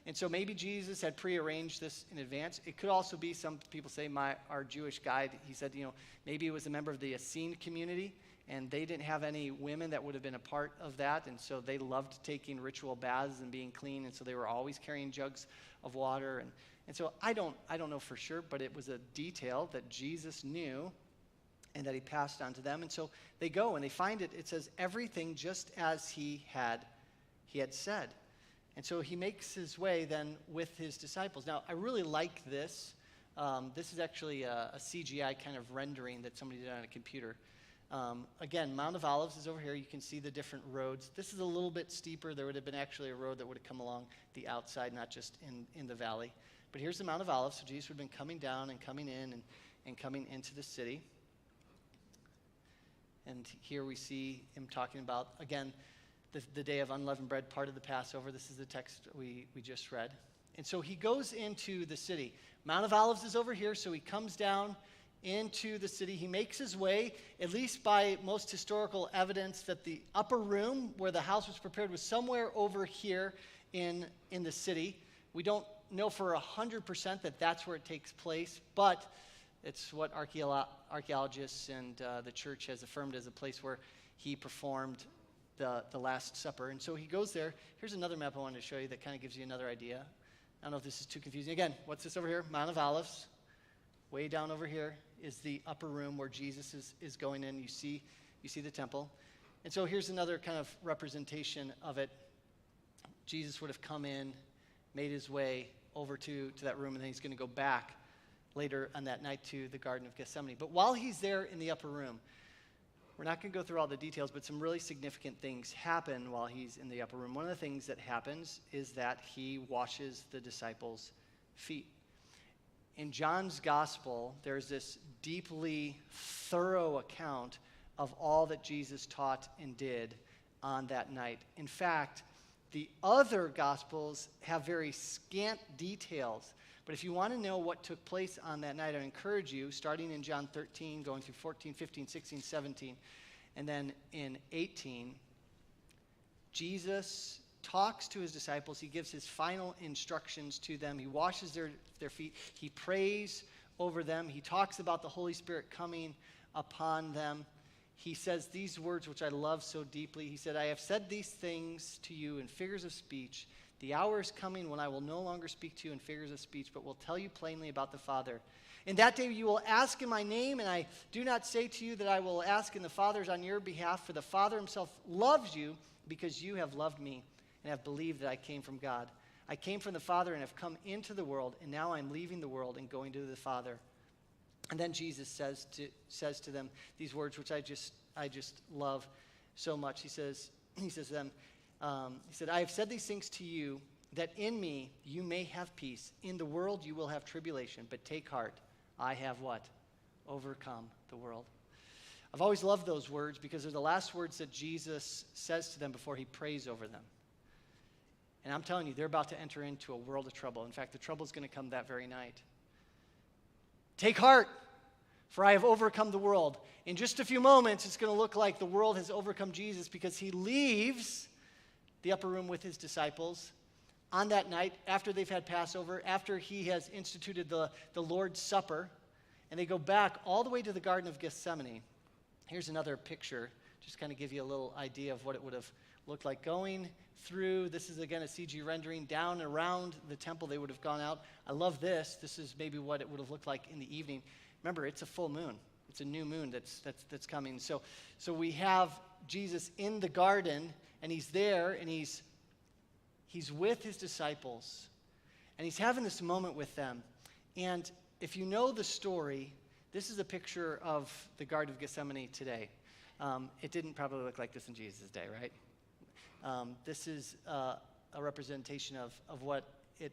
And so maybe Jesus had prearranged this in advance. It could also be, some people say, our Jewish guide, he said, you know, maybe it was a member of the Essene community, and they didn't have any women that would have been a part of that, and so they loved taking ritual baths and being clean, and so they were always carrying jugs of water. And so I don't know for sure, but it was a detail that Jesus knew and that he passed on to them. And so they go and they find it. It says everything just as he had said. And so he makes his way then with his disciples. Now, I really like this. This is actually a CGI kind of rendering that somebody did on a computer. Again, Mount of Olives is over here. You can see the different roads. This is a little bit steeper. There would have been actually a road that would have come along the outside, not just in the valley. But here's the Mount of Olives. So Jesus would have been coming down and coming in and coming into the city. And here we see him talking about, again, the day of unleavened bread, part of the Passover. This is the text we just read. And so he goes into the city. Mount of Olives is over here, so he comes down into the city. He makes his way, at least by most historical evidence, that the upper room where the house was prepared was somewhere over here in the city. We don't know for 100% that that's where it takes place, but it's what archaeologists and the church has affirmed as a place where he performed the Last Supper. And so he goes there. Here's another map I wanted to show you that kind of gives you another idea. I don't know if this is too confusing. Again, what's this over here? Mount of Olives. Way down over here is the upper room where Jesus is going in. You see the temple. And so here's another kind of representation of it. Jesus would have come in, made his way over to that room, and then he's going to go back later on that night to the Garden of Gethsemane. But while he's there in the upper room, we're not going to go through all the details, but some really significant things happen while he's in the upper room. One of the things that happens is that he washes the disciples' feet. In John's gospel, there's this deeply thorough account of all that Jesus taught and did on that night. In fact, the other gospels have very scant details. But if you want to know what took place on that night, I encourage you, starting in John 13, going through 14, 15, 16, 17, and then in 18, Jesus talks to his disciples. He gives his final instructions to them. He washes their feet. He prays over them. He talks about the Holy Spirit coming upon them. He says these words, which I love so deeply. He said, I have said these things to you in figures of speech. The hour is coming when I will no longer speak to you in figures of speech, but will tell you plainly about the Father. In that day you will ask in my name, and I do not say to you that I will ask in the Father's on your behalf, for the Father himself loves you because you have loved me and have believed that I came from God. I came from the Father and have come into the world, and now I'm leaving the world and going to the Father. And then Jesus says to them these words, which I just love so much. He says to them, he said, I have said these things to you that in me you may have peace. In the world you will have tribulation, but take heart. I have what? Overcome the world. I've always loved those words because they're the last words that Jesus says to them before he prays over them. And I'm telling you, they're about to enter into a world of trouble. In fact, the trouble is going to come that very night. Take heart, for I have overcome the world. In just a few moments, it's going to look like the world has overcome Jesus because he leaves the upper room with his disciples on that night after they've had Passover, after he has instituted the Lord's Supper, and they go back all the way to the Garden of Gethsemane. Here's another picture, just kind of give you a little idea of what it would have looked like. Going through, this is again a CG rendering, down around the temple they would have gone out. I love this. This is maybe what it would have looked like in the evening. Remember, it's a full moon. It's a new moon that's coming. So we have Jesus in the garden, and he's there, and he's with his disciples, and he's having this moment with them. And if you know the story, this is a picture of the Garden of Gethsemane today. It didn't probably look like this in Jesus' day, right? This is a representation of what it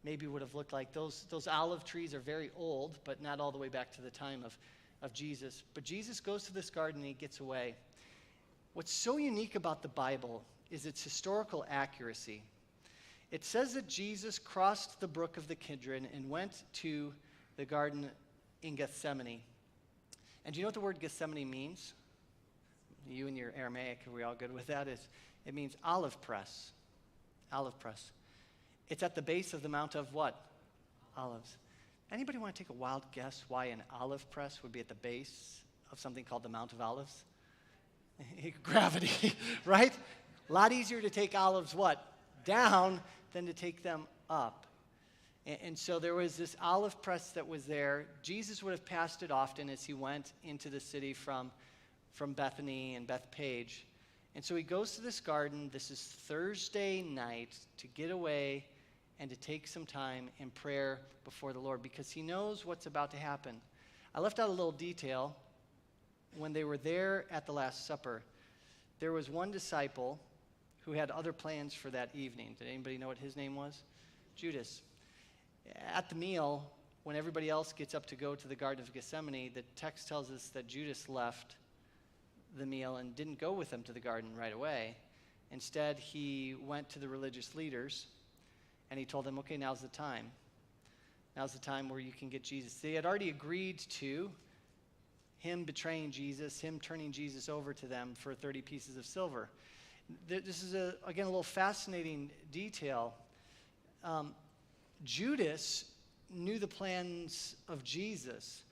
maybe would have looked like. Those olive trees are very old, but not all the way back to the time of Jesus. But Jesus goes to this garden and he gets away. What's so unique about the Bible is its historical accuracy. It says that Jesus crossed the brook of the Kidron and went to the garden in Gethsemane. And do you know what the word Gethsemane means? You and your Aramaic, are we all good with that? It means olive press. Olive press. It's at the base of the Mount of what? Olives. Anybody want to take a wild guess why an olive press would be at the base of something called the Mount of Olives? Gravity, right? A lot easier to take olives what? Down than to take them up. And so there was this olive press that was there. Jesus would have passed it often as he went into the city from Bethany and Bethpage. And so he goes to this garden. This is Thursday night to get away and to take some time in prayer before the Lord because he knows what's about to happen. I left out a little detail. When they were there at the Last Supper, there was one disciple who had other plans for that evening. Did anybody know what his name was? Judas. At the meal, when everybody else gets up to go to the Garden of Gethsemane, the text tells us that Judas left the meal and didn't go with them to the garden right away. Instead, he went to the religious leaders and he told them, okay, now's the time. Now's the time where you can get Jesus. They had already agreed to him betraying Jesus, him turning Jesus over to them for 30 pieces of silver. This is, again, a little fascinating detail. Judas knew the plans of Jesus.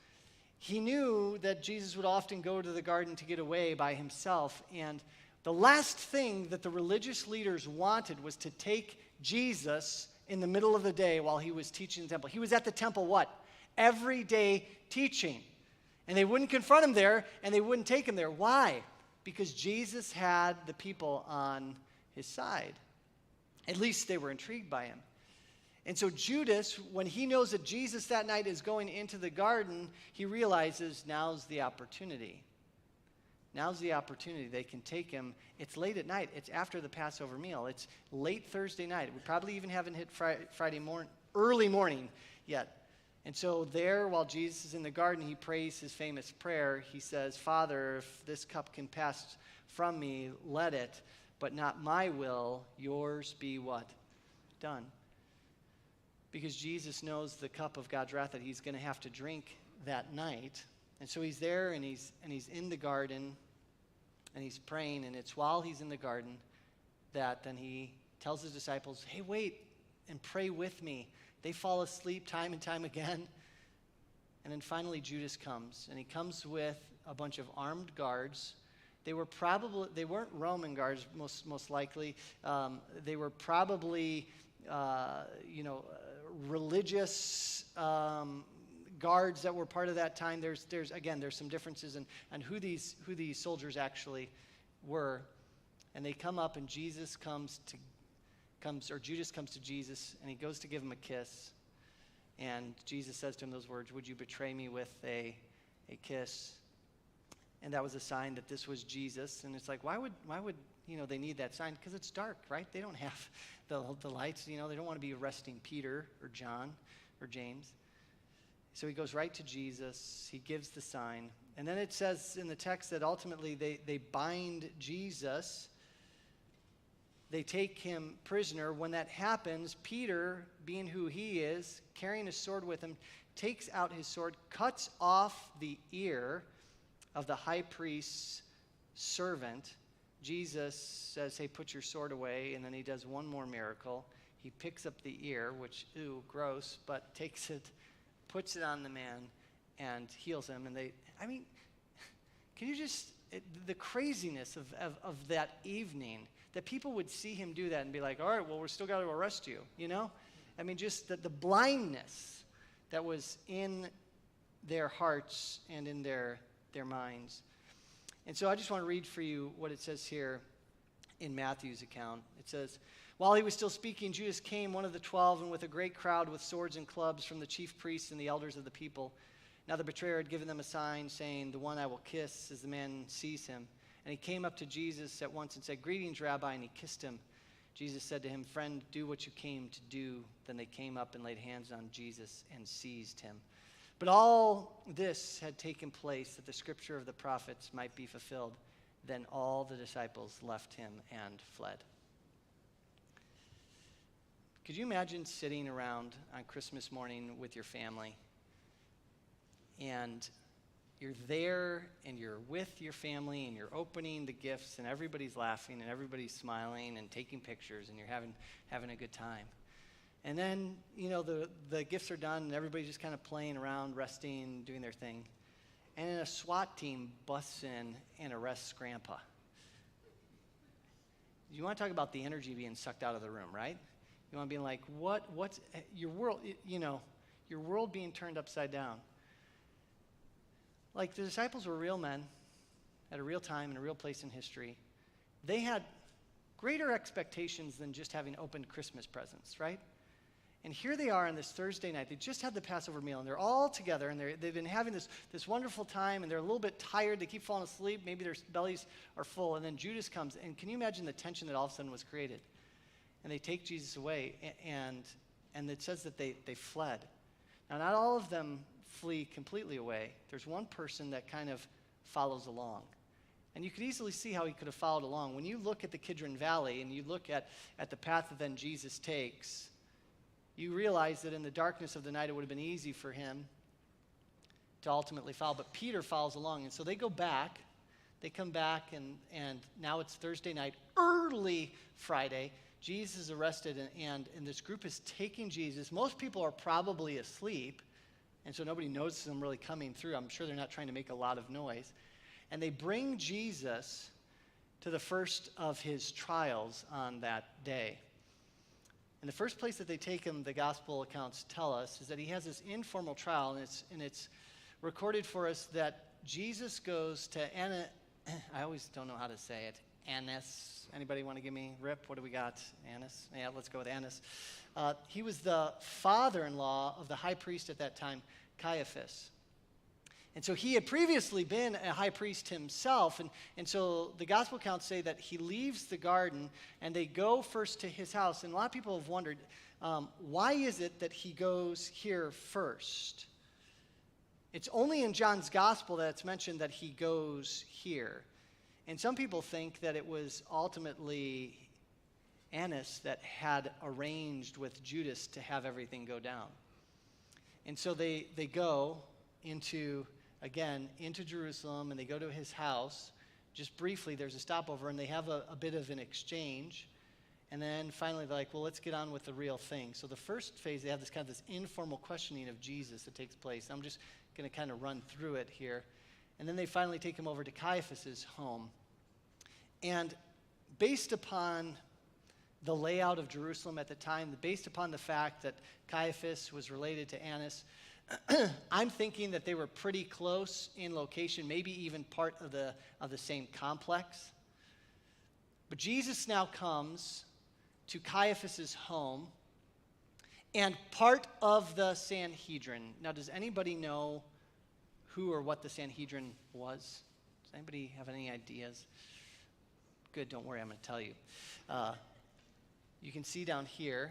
He knew that Jesus would often go to the garden to get away by himself, and the last thing that the religious leaders wanted was to take Jesus in the middle of the day while he was teaching the temple. He was at the temple, what? Every day teaching. And they wouldn't confront him there, and they wouldn't take him there. Why? Because Jesus had the people on his side. At least they were intrigued by him. And so Judas, when he knows that Jesus that night is going into the garden, he realizes now's the opportunity. Now's the opportunity. They can take him. It's late at night. It's after the Passover meal. It's late Thursday night. We probably even haven't hit Friday morning, early morning yet. And so there, while Jesus is in the garden, he prays his famous prayer. He says, Father, if this cup can pass from me, let it, but not my will, yours be what? Done. Because Jesus knows the cup of God's wrath that he's going to have to drink that night. And so he's there and he's in the garden and he's praying, and it's while he's in the garden that then he tells his disciples, hey, wait and pray with me. They fall asleep time and time again. And then finally Judas comes, and he comes with a bunch of armed guards. They weren't Roman guards, most likely. They were probably, religious guards that were part of that time. There's some differences in who these soldiers actually were. And they come up, and Judas comes to Jesus, and he goes to give him a kiss. And Jesus says to him those words, would you betray me with a kiss? And that was a sign that this was Jesus. And it's like, why would they need that sign? Because it's dark, right? They don't have the lights. They don't want to be arresting Peter or John or James. So he goes right to Jesus. He gives the sign. And then it says in the text that ultimately they bind Jesus. They take him prisoner. When that happens, Peter, being who he is, carrying his sword with him, takes out his sword, cuts off the ear of the high priest's servant. Jesus says, hey, put your sword away. And then he does one more miracle. He picks up the ear, which, gross, but takes it, puts it on the man, and heals him. And can you just, the craziness of that evening, that people would see him do that and be like, all right, well, we're still got to arrest you, just the blindness that was in their hearts and in their minds. And so I just want to read for you what it says here in Matthew's account. It says, while he was still speaking, Judas came, one of the 12, and with a great crowd with swords and clubs from the chief priests and the elders of the people. Now the betrayer had given them a sign, saying, the one I will kiss, as the man sees him. And he came up to Jesus at once and said, greetings, Rabbi, and he kissed him. Jesus said to him, friend, do what you came to do. Then they came up and laid hands on Jesus and seized him. But all this had taken place that the scripture of the prophets might be fulfilled. Then all the disciples left him and fled. Could you imagine sitting around on Christmas morning with your family, and you're there and you're with your family and you're opening the gifts and everybody's laughing and everybody's smiling and taking pictures and you're having a good time. And then, the gifts are done and everybody's just kind of playing around, resting, doing their thing. And then a SWAT team busts in and arrests Grandpa. You want to talk about the energy being sucked out of the room, right? You want to be like, what's your world, your world being turned upside down. Like the disciples were real men at a real time in a real place in history. They had greater expectations than just having opened Christmas presents, right? And here they are on this Thursday night. They just had the Passover meal, and they're all together, and they've been having this wonderful time, and they're a little bit tired. They keep falling asleep. Maybe their bellies are full. And then Judas comes, and can you imagine the tension that all of a sudden was created? And they take Jesus away, and it says that they fled. Now, not all of them flee completely away. There's one person that kind of follows along. And you could easily see how he could have followed along. When you look at the Kidron Valley, and you look at the path that then Jesus takes, you realize that in the darkness of the night, it would have been easy for him to ultimately follow. But Peter follows along. And so they go back. They come back, and now it's Thursday night, early Friday. Jesus is arrested, and this group is taking Jesus. Most people are probably asleep, and so nobody notices them really coming through. I'm sure they're not trying to make a lot of noise. And they bring Jesus to the first of his trials on that day. And the first place that they take him, the gospel accounts tell us, is that he has this informal trial, and it's recorded for us that Jesus goes to I always don't know how to say it, Annas. Anybody want to give me Rip? What do we got? Annas? Yeah, let's go with Annas. He was the father-in-law of the high priest at that time, Caiaphas. And so he had previously been a high priest himself, and so the gospel accounts say that he leaves the garden, and they go first to his house. And a lot of people have wondered, why is it that he goes here first? It's only in John's gospel that it's mentioned that he goes here. And some people think that it was ultimately Annas that had arranged with Judas to have everything go down. And so they go into Jerusalem, and they go to his house. Just briefly, there's a stopover, and they have a bit of an exchange. And then finally, they're like, well, let's get on with the real thing. So the first phase, they have this informal questioning of Jesus that takes place. I'm just going to kind of run through it here. And then they finally take him over to Caiaphas's home. And based upon the layout of Jerusalem at the time, based upon the fact that Caiaphas was related to Annas, I'm thinking that they were pretty close in location, maybe even part of the same complex. But Jesus now comes to Caiaphas's home, and part of the Sanhedrin. Now, does anybody know who or what the Sanhedrin was? Does anybody have any ideas? Good, don't worry, I'm going to tell you. You can see down here,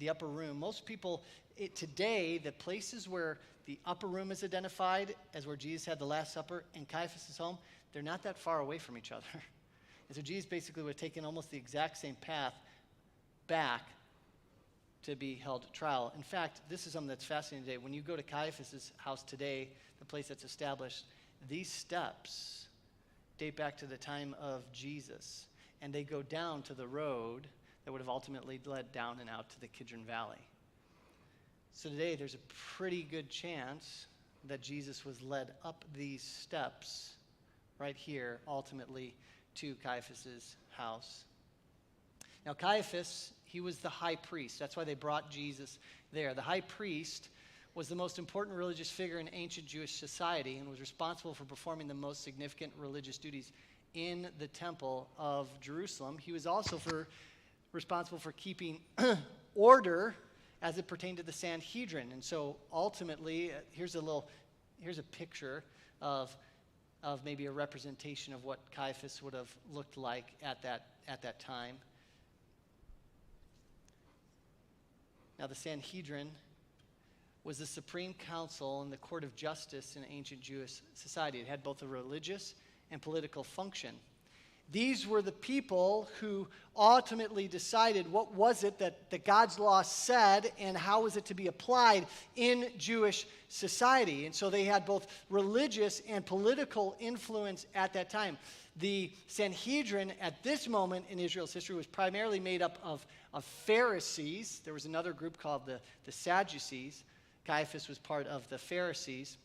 the upper room. Most people, today, the places where the upper room is identified as where Jesus had the Last Supper and Caiaphas' home, they're not that far away from each other. And so Jesus basically would have taken almost the exact same path back to be held at trial. In fact, this is something that's fascinating today. When you go to Caiaphas' house today, the place that's established, these steps date back to the time of Jesus. And they go down to the road that would have ultimately led down and out to the Kidron Valley. So today, there's a pretty good chance that Jesus was led up these steps right here, ultimately to Caiaphas' house. Now, Caiaphas, he was the high priest. That's why they brought Jesus there. The high priest was the most important religious figure in ancient Jewish society and was responsible for performing the most significant religious duties in the temple of Jerusalem. He was also responsible for keeping order as it pertained to the Sanhedrin. And so ultimately, here's a picture of maybe a representation of what Caiaphas would have looked like at that time. Now, the Sanhedrin was the supreme council and the court of justice in ancient Jewish society. It had both a religious and political function. These were the people who ultimately decided what was it that God's law said and how was it to be applied in Jewish society. And so they had both religious and political influence at that time. The Sanhedrin at this moment in Israel's history was primarily made up of Pharisees. There was another group called the Sadducees. Caiaphas was part of the Pharisees.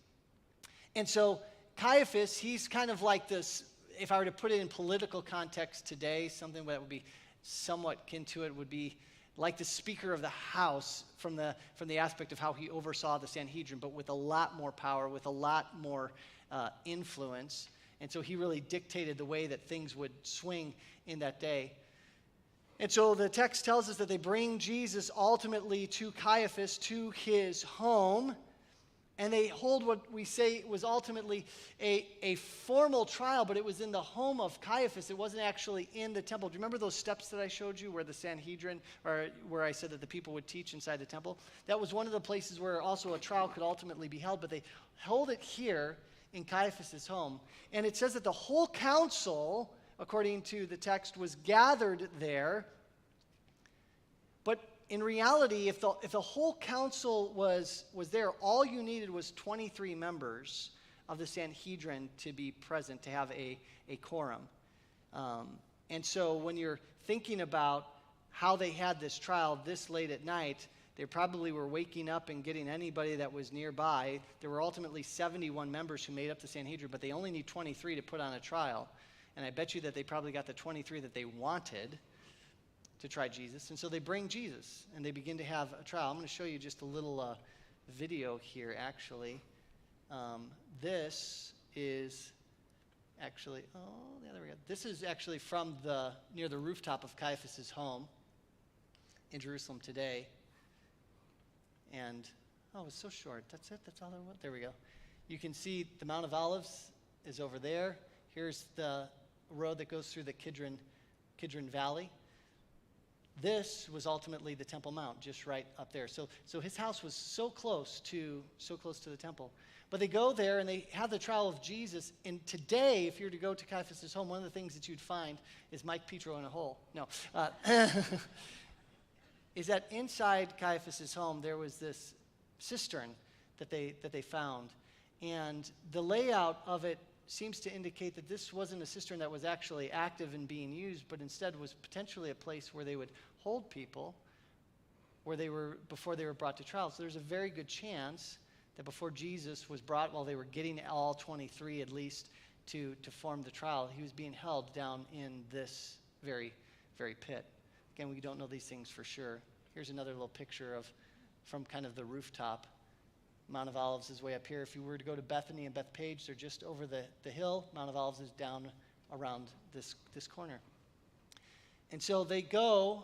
And so Caiaphas, he's kind of like this, if I were to put it in political context today, something that would be somewhat akin to it would be like the Speaker of the House from the aspect of how he oversaw the Sanhedrin, but with a lot more power, with a lot more influence. And so he really dictated the way that things would swing in that day. And so the text tells us that they bring Jesus ultimately to Caiaphas, to his home, and they hold what we say was ultimately a formal trial, but it was in the home of Caiaphas. It wasn't actually in the temple. Do you remember those steps that I showed you where the Sanhedrin, or where I said that the people would teach inside the temple? That was one of the places where also a trial could ultimately be held, but they held it here in Caiaphas' home. And it says that the whole council, according to the text, was gathered there. But in reality, if the whole council was there, all you needed was 23 members of the Sanhedrin to be present, to have a quorum. And so when you're thinking about how they had this trial this late at night, they probably were waking up and getting anybody that was nearby. There were ultimately 71 members who made up the Sanhedrin, but they only need 23 to put on a trial. And I bet you that they probably got the 23 that they wanted to try Jesus. And so they bring Jesus, and they begin to have a trial. I'm going to show you just a little video here, actually. This is actually, there we go. This is actually from near the rooftop of Caiaphas' home in Jerusalem today. And, it's so short. That's it? That's all there was? There we go. You can see the Mount of Olives is over there. Here's the road that goes through the Kidron Valley. This was ultimately the Temple Mount, just right up there. So his house was so close to the temple. But they go there and they have the trial of Jesus. And today, if you were to go to Caiaphas' home, one of the things that you'd find is Mike Petro in a hole. No. Is that inside Caiaphas' home, there was this cistern that they found. And the layout of it seems to indicate that this wasn't a cistern that was actually active and being used, but instead was potentially a place where they would hold people before they were brought to trial. So there's a very good chance that before Jesus was brought, while they were getting all 23 at least to form the trial, he was being held down in this very, very pit. Again, we don't know these things for sure. Here's another little picture from kind of the rooftop. Mount of Olives is way up here. If you were to go to Bethany and Bethpage, they're just over the hill. Mount of Olives is down around this corner. And so they go,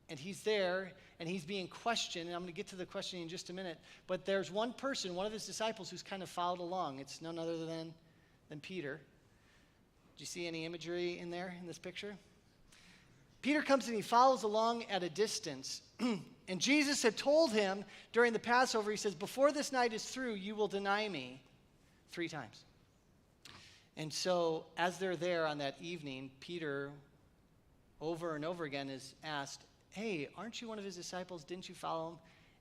and he's there, and he's being questioned. And I'm going to get to the questioning in just a minute. But there's one person, one of his disciples, who's kind of followed along. It's none other than Peter. Do you see any imagery in there in this picture? Peter comes and he follows along at a distance. And Jesus had told him during the Passover, he says, before this night is through, you will deny me 3 times. And so as they're there on that evening, Peter over and over again is asked, hey, aren't you one of his disciples? Didn't you follow him?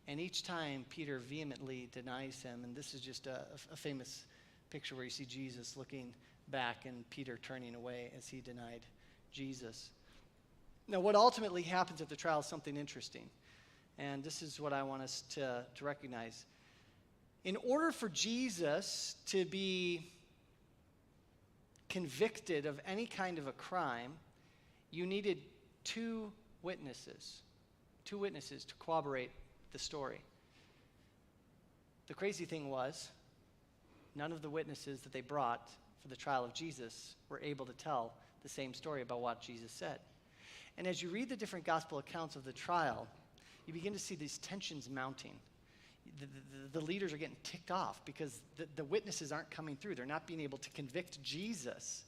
And each time Peter vehemently denies him. And this is just a famous picture where you see Jesus looking back and Peter turning away as he denied Jesus. Now, what ultimately happens at the trial is something interesting. And this is what I want us to recognize. In order for Jesus to be convicted of any kind of a crime, you needed 2 witnesses to corroborate the story. The crazy thing was, none of the witnesses that they brought for the trial of Jesus were able to tell the same story about what Jesus said. And as you read the different gospel accounts of the trial, you begin to see these tensions mounting. The leaders are getting ticked off because the witnesses aren't coming through. They're not being able to convict Jesus.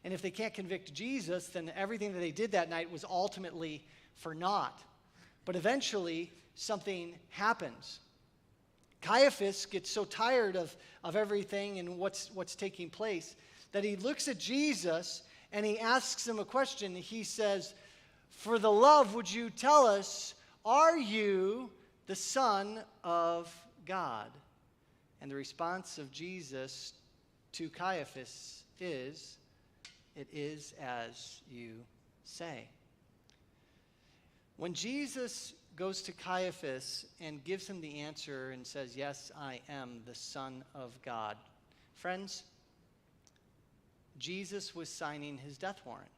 And if they can't convict Jesus, then everything that they did that night was ultimately for naught. But eventually, something happens. Caiaphas gets so tired of everything and what's taking place that he looks at Jesus and he asks him a question. He says, for the love, would you tell us, are you the Son of God? And the response of Jesus to Caiaphas is, it is as you say. When Jesus goes to Caiaphas and gives him the answer and says, yes, I am the Son of God, friends, Jesus was signing his death warrant.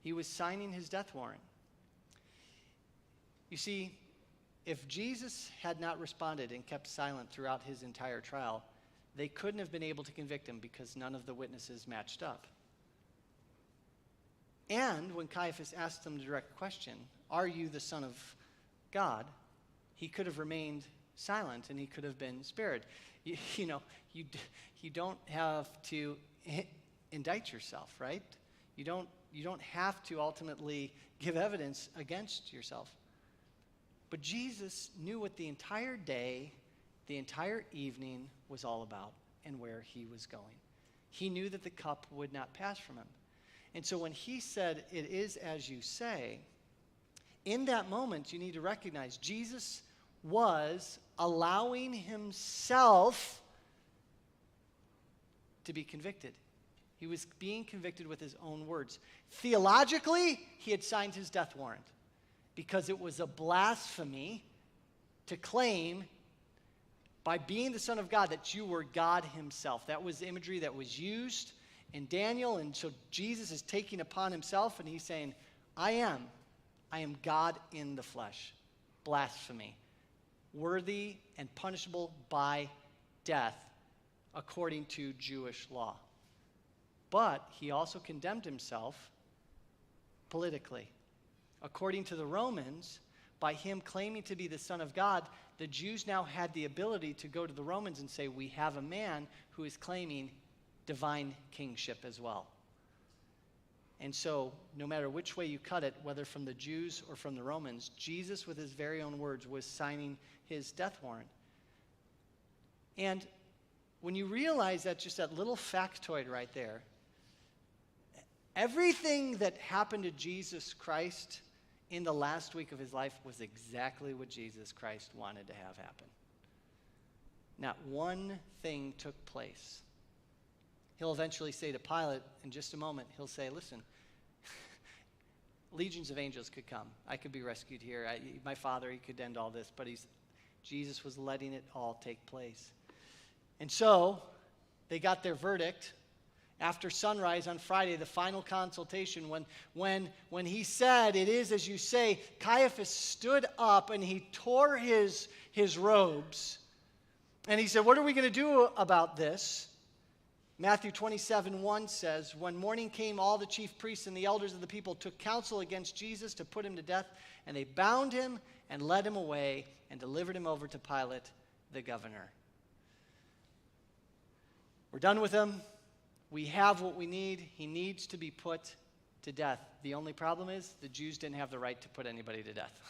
He was signing his death warrant. You see, if Jesus had not responded and kept silent throughout his entire trial, they couldn't have been able to convict him because none of the witnesses matched up. And when Caiaphas asked them the direct question, are you the Son of God? He could have remained silent and he could have been spared. You don't have to indict yourself, right? You don't have to ultimately give evidence against yourself. But Jesus knew what the entire day, the entire evening was all about and where he was going. He knew that the cup would not pass from him. And so when he said, it is as you say, in that moment you need to recognize Jesus was allowing himself to be convicted. He was being convicted with his own words. Theologically, he had signed his death warrant because it was a blasphemy to claim by being the Son of God that you were God himself. That was the imagery that was used in Daniel, and so Jesus is taking upon himself and he's saying, I am God in the flesh. Blasphemy. Worthy and punishable by death according to Jewish law. But he also condemned himself politically. According to the Romans, by him claiming to be the Son of God, the Jews now had the ability to go to the Romans and say, we have a man who is claiming divine kingship as well. And so, no matter which way you cut it, whether from the Jews or from the Romans, Jesus, with his very own words, was signing his death warrant. And when you realize that, just that little factoid right there, everything that happened to Jesus Christ in the last week of his life was exactly what Jesus Christ wanted to have happen. Not one thing took place. He'll eventually say to Pilate in just a moment, he'll say, listen, legions of angels could come. I could be rescued here. My Father, he could end all this. But Jesus was letting it all take place. And so they got their verdict. After sunrise on Friday, the final consultation, when he said, it is as you say, Caiaphas stood up and he tore his robes. And he said, what are we going to do about this? Matthew 27:1 says, when morning came, all the chief priests and the elders of the people took counsel against Jesus to put him to death, and they bound him and led him away and delivered him over to Pilate, the governor. We're done with him. We have what we need. He needs to be put to death. The only problem is the Jews didn't have the right to put anybody to death.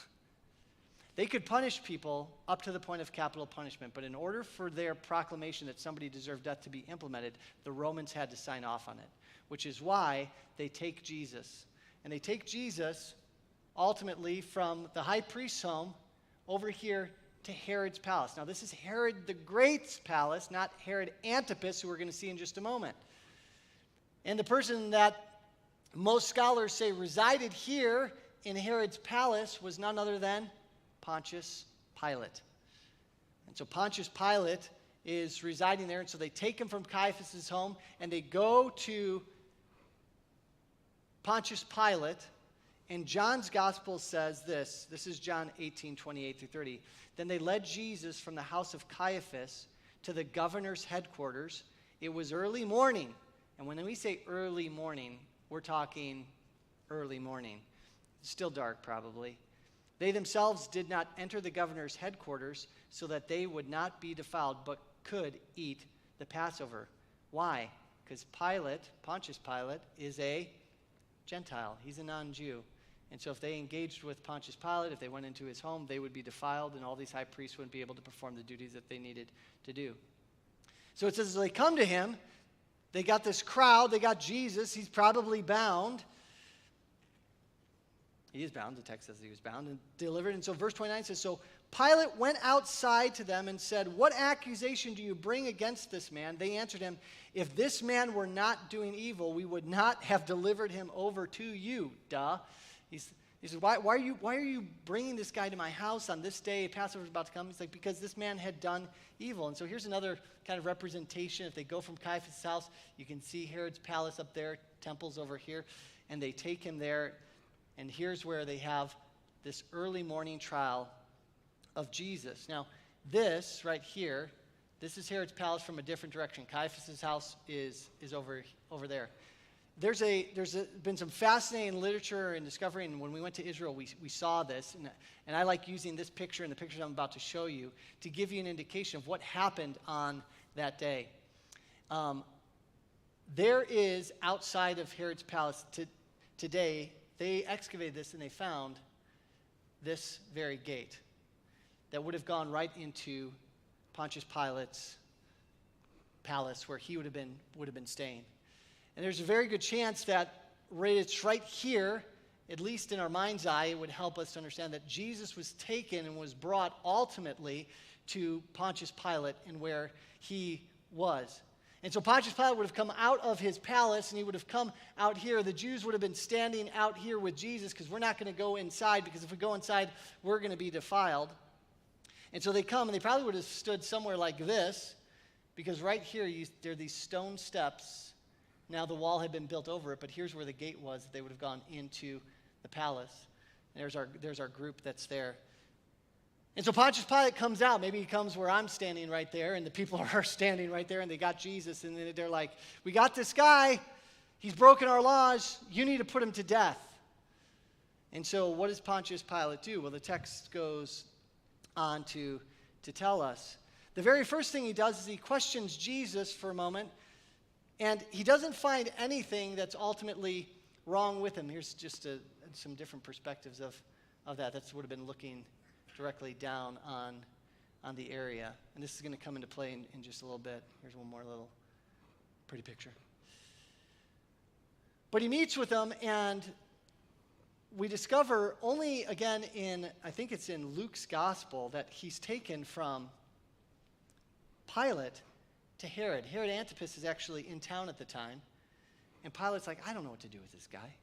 They could punish people up to the point of capital punishment, but in order for their proclamation that somebody deserved death to be implemented, the Romans had to sign off on it, which is why they take Jesus. And they take Jesus ultimately from the high priest's home over here to Herod's palace. Now, this is Herod the Great's palace, not Herod Antipas, who we're going to see in just a moment. And the person that most scholars say resided here in Herod's palace was none other than Pontius Pilate. And so Pontius Pilate is residing there, and so they take him from Caiaphas' home, and they go to Pontius Pilate, and John's gospel says this. This is John 18:28-30. Then they led Jesus from the house of Caiaphas to the governor's headquarters. It was early morning. And when we say early morning, we're talking early morning. It's still dark, probably. They themselves did not enter the governor's headquarters so that they would not be defiled, but could eat the Passover. Why? Because Pontius Pilate, is a Gentile. He's a non-Jew. And so if they engaged with Pontius Pilate, if they went into his home, they would be defiled, and all these high priests wouldn't be able to perform the duties that they needed to do. So it says, as they come to him, they got this crowd, they got Jesus, he's probably bound. He is bound, the text says he was bound and delivered. And so verse 29 says, so Pilate went outside to them and said, what accusation do you bring against this man? They answered him, if this man were not doing evil, we would not have delivered him over to you. Duh. He says, why are you bringing this guy to my house on this day? Passover's about to come. He's like, because this man had done evil. And so here's another kind of representation. If they go from Caiaphas' house, you can see Herod's palace up there, temple's over here, and they take him there. And here's where they have this early morning trial of Jesus. Now, this right here, this is Herod's palace from a different direction. Caiaphas' house is over there. There's been some fascinating literature and discovery, and when we went to Israel, we saw this, and I like using this picture and the pictures I'm about to show you to give you an indication of what happened on that day. There is, outside of Herod's palace today, they excavated this and they found this very gate that would have gone right into Pontius Pilate's palace where he would have been staying. And there's a very good chance that it's right here, at least in our mind's eye, it would help us to understand that Jesus was taken and was brought ultimately to Pontius Pilate and where he was. And so Pontius Pilate would have come out of his palace and he would have come out here. The Jews would have been standing out here with Jesus because we're not going to go inside, because if we go inside, we're going to be defiled. And so they come, and they probably would have stood somewhere like this, because right here there are these stone steps. Now the wall had been built over it, but here's where the gate was. They would have gone into the palace. And there's our group that's there. And so Pontius Pilate comes out. Maybe he comes where I'm standing right there, and the people are standing right there, and they got Jesus, and they're like, we got this guy. He's broken our laws. You need to put him to death. And so what does Pontius Pilate do? Well, the text goes on to tell us. The very first thing he does is he questions Jesus for a moment, and he doesn't find anything that's ultimately wrong with him. Here's just some different perspectives of that. That would have been looking directly down on the area. And this is going to come into play in just a little bit. Here's one more little pretty picture. But he meets with them, and we discover only, again, I think it's in Luke's gospel, that he's taken from Pilate to Herod. Herod Antipas is actually in town at the time. And Pilate's like, I don't know what to do with this guy.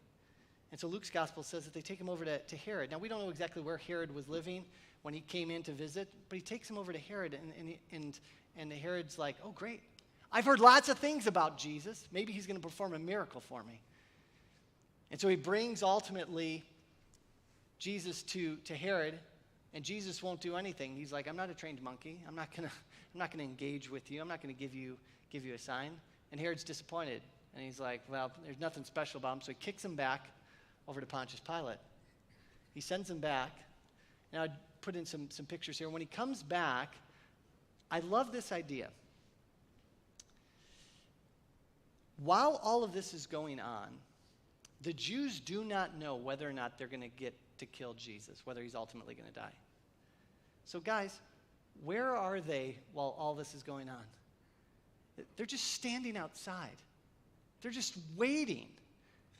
And so Luke's gospel says that they take him over to Herod. Now, we don't know exactly where Herod was living when he came in to visit, but he takes him over to Herod, and Herod's like, oh, great. I've heard lots of things about Jesus. Maybe he's going to perform a miracle for me. And so he brings, ultimately, Jesus to Herod, and Jesus won't do anything. He's like, I'm not a trained monkey. I'm not going to engage with you. I'm not going to give you a sign. And Herod's disappointed. And he's like, well, there's nothing special about him. So he kicks him back over to Pontius Pilate. He sends him back. Now, I put in some pictures here. When he comes back, I love this idea. While all of this is going on, the Jews do not know whether or not they're going to get to kill Jesus, whether he's ultimately going to die. So guys, where are they while all this is going on? They're just standing outside. They're just waiting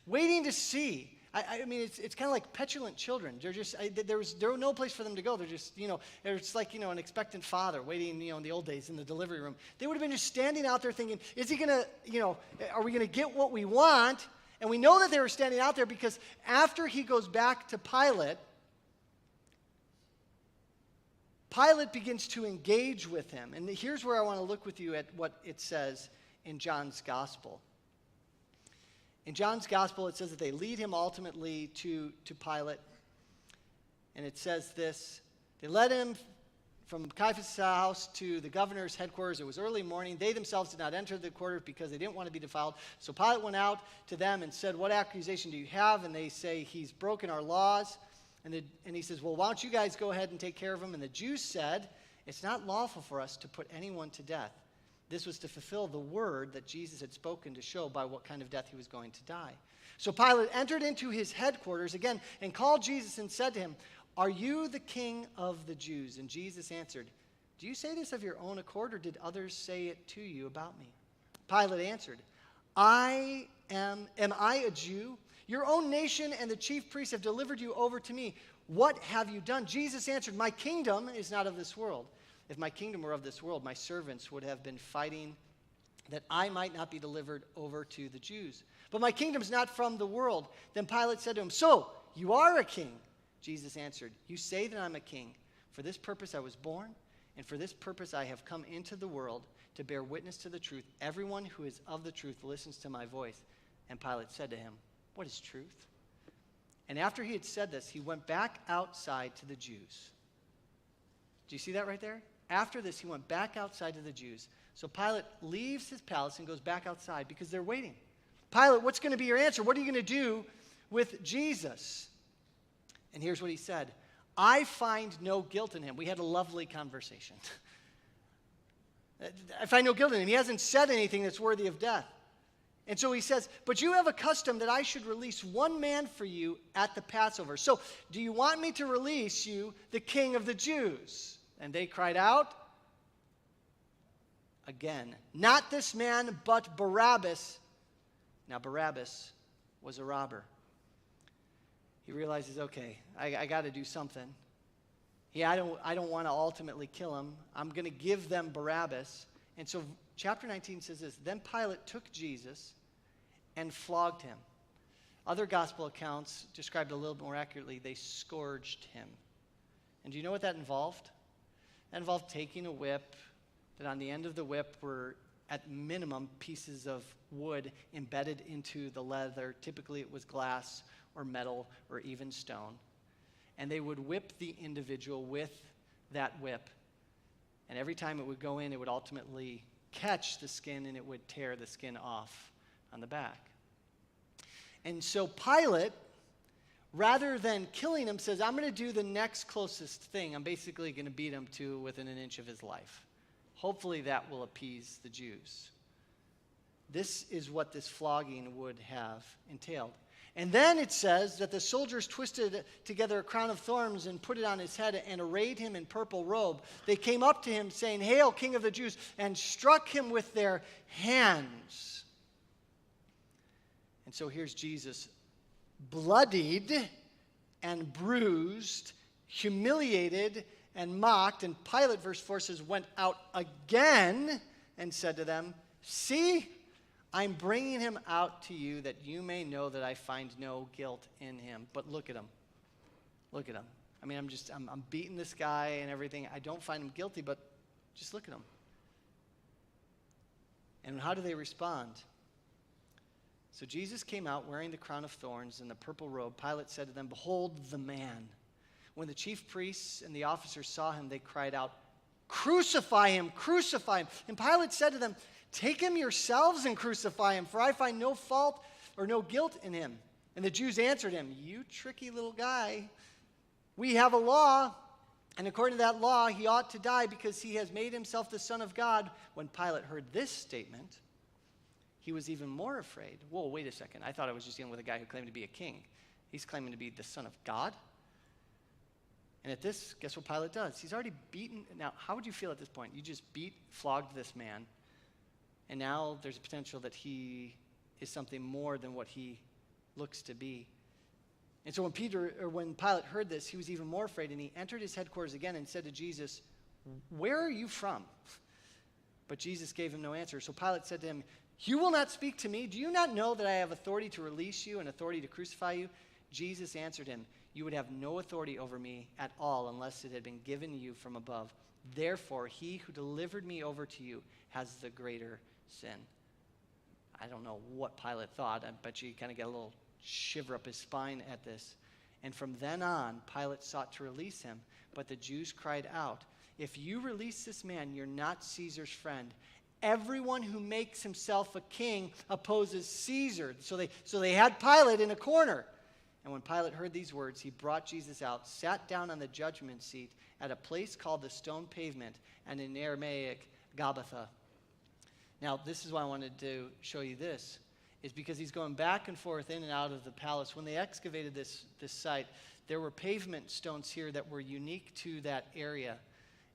to see. I mean, it's kind of like petulant children. They're just, there was no place for them to go. They're just, it's like, an expectant father waiting, in the old days in the delivery room. They would have been just standing out there thinking, is he going to, are we going to get what we want? And we know that they were standing out there because after he goes back to Pilate, Pilate begins to engage with him. And here's where I want to look with you at what it says in John's gospel. In John's gospel, it says that they lead him ultimately to Pilate. And it says this: they led him from Caiaphas' house to the governor's headquarters. It was early morning. They themselves did not enter the quarters because they didn't want to be defiled. So Pilate went out to them and said, "What accusation do you have?" And they say, "He's broken our laws." And he says, "Well, why don't you guys go ahead and take care of him?" And the Jews said, "It's not lawful for us to put anyone to death." This was to fulfill the word that Jesus had spoken to show by what kind of death he was going to die. So Pilate entered into his headquarters again and called Jesus and said to him, "Are you the king of the Jews?" And Jesus answered, "Do you say this of your own accord, or did others say it to you about me?" Pilate answered, Am I a Jew? Your own nation and the chief priests have delivered you over to me. What have you done?" Jesus answered, "My kingdom is not of this world. If my kingdom were of this world, my servants would have been fighting that I might not be delivered over to the Jews. But my kingdom is not from the world." Then Pilate said to him, "So, you are a king?" Jesus answered, "You say that I'm a king. For this purpose I was born, and for this purpose I have come into the world, to bear witness to the truth. Everyone who is of the truth listens to my voice." And Pilate said to him, "What is truth?" And after he had said this, he went back outside to the Jews. Do you see that right there? After this, he went back outside to the Jews. So Pilate leaves his palace and goes back outside because they're waiting. "Pilate, what's going to be your answer? What are you going to do with Jesus?" And here's what he said: "I find no guilt in him." We had a lovely conversation. "I find no guilt in him. He hasn't said anything that's worthy of death." And so he says, "But you have a custom that I should release one man for you at the Passover. So do you want me to release you, the king of the Jews?" And they cried out again, "Not this man, but Barabbas." Now Barabbas was a robber. He realizes, okay, I got to do something. Yeah, I don't want to ultimately kill him. I'm going to give them Barabbas. And so chapter 19 says this: "Then Pilate took Jesus and flogged him." Other gospel accounts described it a little bit more accurately. They scourged him. And do you know what that involved? That involved taking a whip, that on the end of the whip were, at minimum, pieces of wood embedded into the leather. Typically it was glass or metal or even stone. And they would whip the individual with that whip. And every time it would go in, it would ultimately catch the skin and it would tear the skin off on the back. And so Pilate, rather than killing him, says, "I'm going to do the next closest thing. I'm basically going to beat him to within an inch of his life. Hopefully that will appease the Jews." This is what this flogging would have entailed. And then it says that the soldiers twisted together a crown of thorns and put it on his head and arrayed him in purple robe. They came up to him saying, "Hail, King of the Jews," and struck him with their hands. And so here's Jesus, bloodied and bruised, humiliated and mocked. And Pilate, verse 4 says, went out again and said to them, "See, I'm bringing him out to you that you may know that I find no guilt in him." But look at him. Look at him. I mean, I'm beating this guy and everything. I don't find him guilty, but just look at him. And how do they respond? So Jesus came out wearing the crown of thorns and the purple robe. Pilate said to them, "Behold the man." When the chief priests and the officers saw him, they cried out, "Crucify him, crucify him." And Pilate said to them, "Take him yourselves and crucify him, for I find no fault or no guilt in him." And the Jews answered him, "You tricky little guy. We have a law, and according to that law, he ought to die because he has made himself the Son of God." When Pilate heard this statement, he was even more afraid. Whoa, wait a second. I thought I was just dealing with a guy who claimed to be a king. He's claiming to be the Son of God. And at this, guess what Pilate does? He's already beaten. Now, how would you feel at this point? You just flogged this man, and now there's a potential that he is something more than what he looks to be. And so when Pilate heard this, he was even more afraid, and he entered his headquarters again and said to Jesus, "Where are you from?" But Jesus gave him no answer. So Pilate said to him, "You will not speak to me? Do you not know that I have authority to release you and authority to crucify you?" Jesus answered him, "You would have no authority over me at all unless it had been given you from above. Therefore, he who delivered me over to you has the greater sin." I don't know what Pilate thought. I bet you kind of get a little shiver up his spine at this. And from then on, Pilate sought to release him, but the Jews cried out, "If you release this man, you're not Caesar's friend. Everyone who makes himself a king opposes Caesar." So they had Pilate in a corner. And when Pilate heard these words, he brought Jesus out, sat down on the judgment seat at a place called the Stone Pavement, and in Aramaic, Gabbatha. Now, this is why I wanted to show you this, is because he's going back and forth in and out of the palace. When they excavated this site, there were pavement stones here that were unique to that area.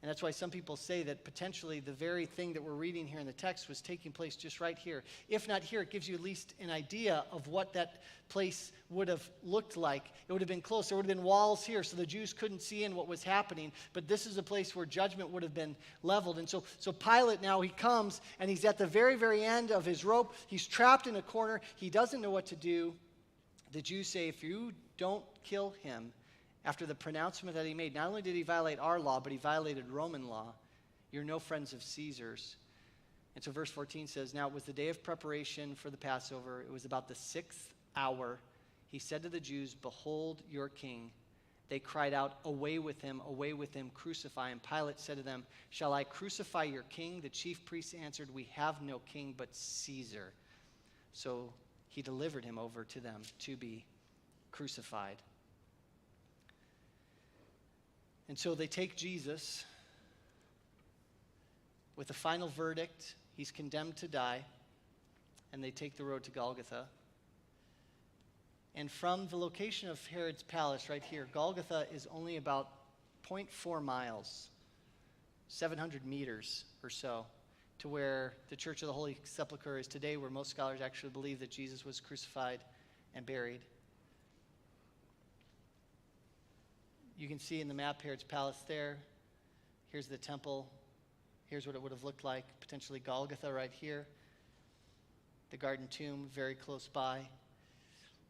And that's why some people say that potentially the very thing that we're reading here in the text was taking place just right here. If not here, it gives you at least an idea of what that place would have looked like. It would have been close. There would have been walls here, so the Jews couldn't see in what was happening. But this is a place where judgment would have been leveled. And so Pilate now, he comes, and he's at the very, very end of his rope. He's trapped in a corner. He doesn't know what to do. The Jews say, "If you don't kill him," after the pronouncement that he made, not only did he violate our law, but he violated Roman law. "You're no friends of Caesar's." And so verse 14 says, "Now it was the day of preparation for the Passover. It was about the 6th hour. He said to the Jews, 'Behold your king.' They cried out, 'Away with him, crucify him.' Pilate said to them, 'Shall I crucify your king?' The chief priests answered, 'We have no king but Caesar.' So he delivered him over to them to be crucified." And so they take Jesus with a final verdict. He's condemned to die, and they take the road to Golgotha. And from the location of Herod's palace right here, Golgotha is only about 0.4 miles, 700 meters or so, to where the Church of the Holy Sepulchre is today, where most scholars actually believe that Jesus was crucified and buried. You can see in the map Herod's palace there. Here's the temple. Here's what it would have looked like, potentially Golgotha right here. The garden tomb very close by.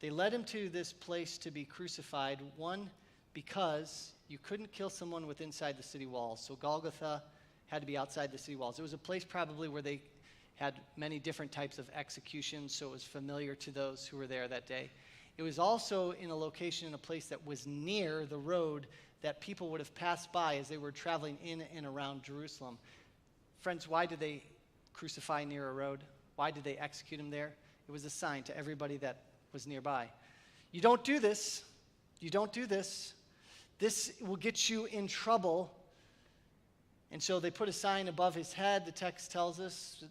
They led him to this place to be crucified, one, because you couldn't kill someone with inside the city walls. So Golgotha had to be outside the city walls. It was a place probably where they had many different types of executions, so it was familiar to those who were there that day. It was also in a location, in a place that was near the road that people would have passed by as they were traveling in and around Jerusalem. Friends, why did they crucify near a road? Why did they execute him there? It was a sign to everybody that was nearby. You don't do this. You don't do this. This will get you in trouble. And so they put a sign above his head. The text tells us,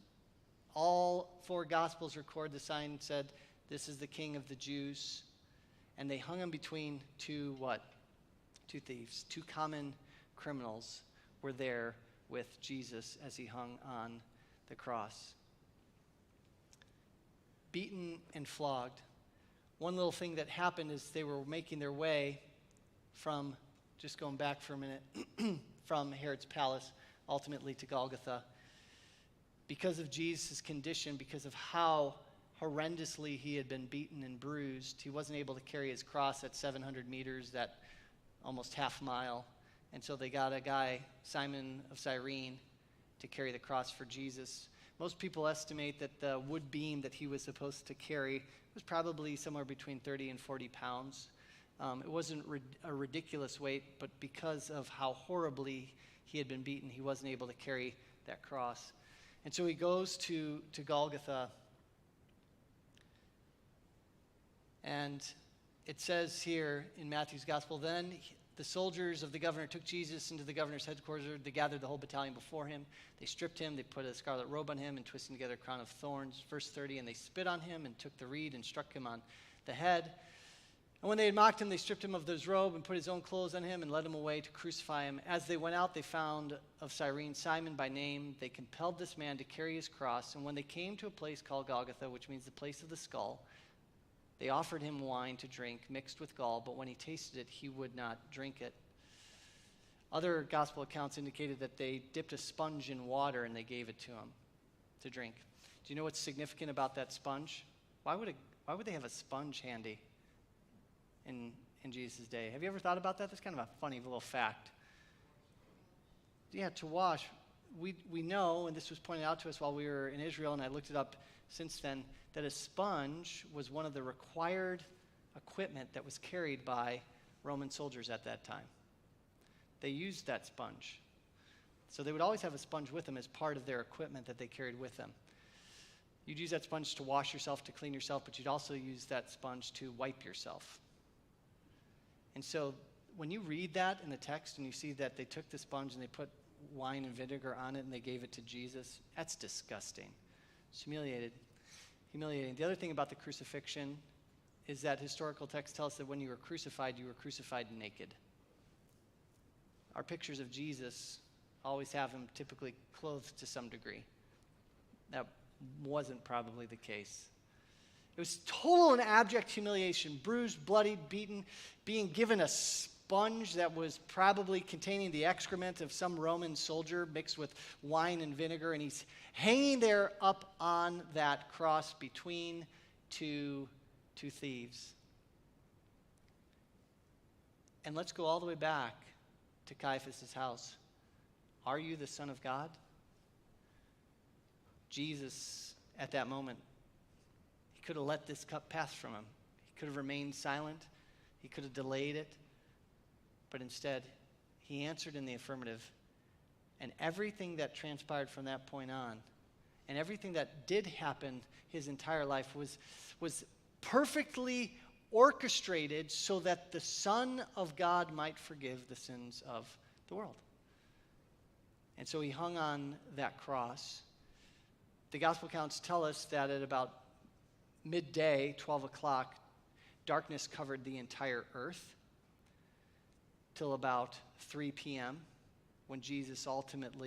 all 4 Gospels record the sign said, "This is the King of the Jews." And they hung him between two thieves. 2 common criminals were there with Jesus as he hung on the cross. Beaten and flogged. One little thing that happened is they were making their way from, just going back for a minute, from Herod's palace, ultimately to Golgotha. Because of Jesus' condition, because of how horrendously he had been beaten and bruised, he wasn't able to carry his cross at 700 meters, that almost half mile. And so they got a guy, Simon of Cyrene, to carry the cross for Jesus. Most people estimate that the wood beam that he was supposed to carry was probably somewhere between 30 and 40 pounds. It wasn't a ridiculous weight, but because of how horribly he had been beaten, he wasn't able to carry that cross. And so he goes to Golgotha. And it says here in Matthew's gospel, then the soldiers of the governor took Jesus into the governor's headquarters. They gathered the whole battalion before him. They stripped him. They put a scarlet robe on him and twisted together a crown of thorns. Verse 30, and they spit on him and took the reed and struck him on the head. And when they had mocked him, they stripped him of his robe and put his own clothes on him and led him away to crucify him. As they went out, they found of Cyrene Simon by name. They compelled this man to carry his cross. And when they came to a place called Golgotha, which means the place of the skull, they offered him wine to drink mixed with gall, but when he tasted it, he would not drink it. Other gospel accounts indicated that they dipped a sponge in water and they gave it to him to drink. Do you know what's significant about that sponge? Why would they have a sponge handy in Jesus' day? Have you ever thought about that? That's kind of a funny little fact. Yeah, to wash. We know, and this was pointed out to us while we were in Israel, and I looked it up since then, that a sponge was one of the required equipment that was carried by Roman soldiers at that time. They used that sponge. So they would always have a sponge with them as part of their equipment that they carried with them. You'd use that sponge to wash yourself, to clean yourself, but you'd also use that sponge to wipe yourself. And so when you read that in the text and you see that they took the sponge and they put wine and vinegar on it and they gave it to Jesus, that's disgusting. It's humiliating. The other thing about the crucifixion is that historical texts tell us that when you were crucified naked. Our pictures of Jesus always have him typically clothed to some degree. That wasn't probably the case. It was total and abject humiliation, bruised, bloodied, beaten, being given a sponge that was probably containing the excrement of some Roman soldier mixed with wine and vinegar, and he's hanging there up on that cross between two thieves. And let's go all the way back to Caiaphas' house. Are you the Son of God? Jesus, at that moment, he could have let this cup pass from him. He could have remained silent. He could have delayed it. But instead, he answered in the affirmative. And everything that transpired from that point on, and everything that did happen his entire life was perfectly orchestrated so that the Son of God might forgive the sins of the world. And so he hung on that cross. The gospel accounts tell us that at about midday, 12 o'clock, darkness covered the entire earth till about 3 p.m. when Jesus ultimately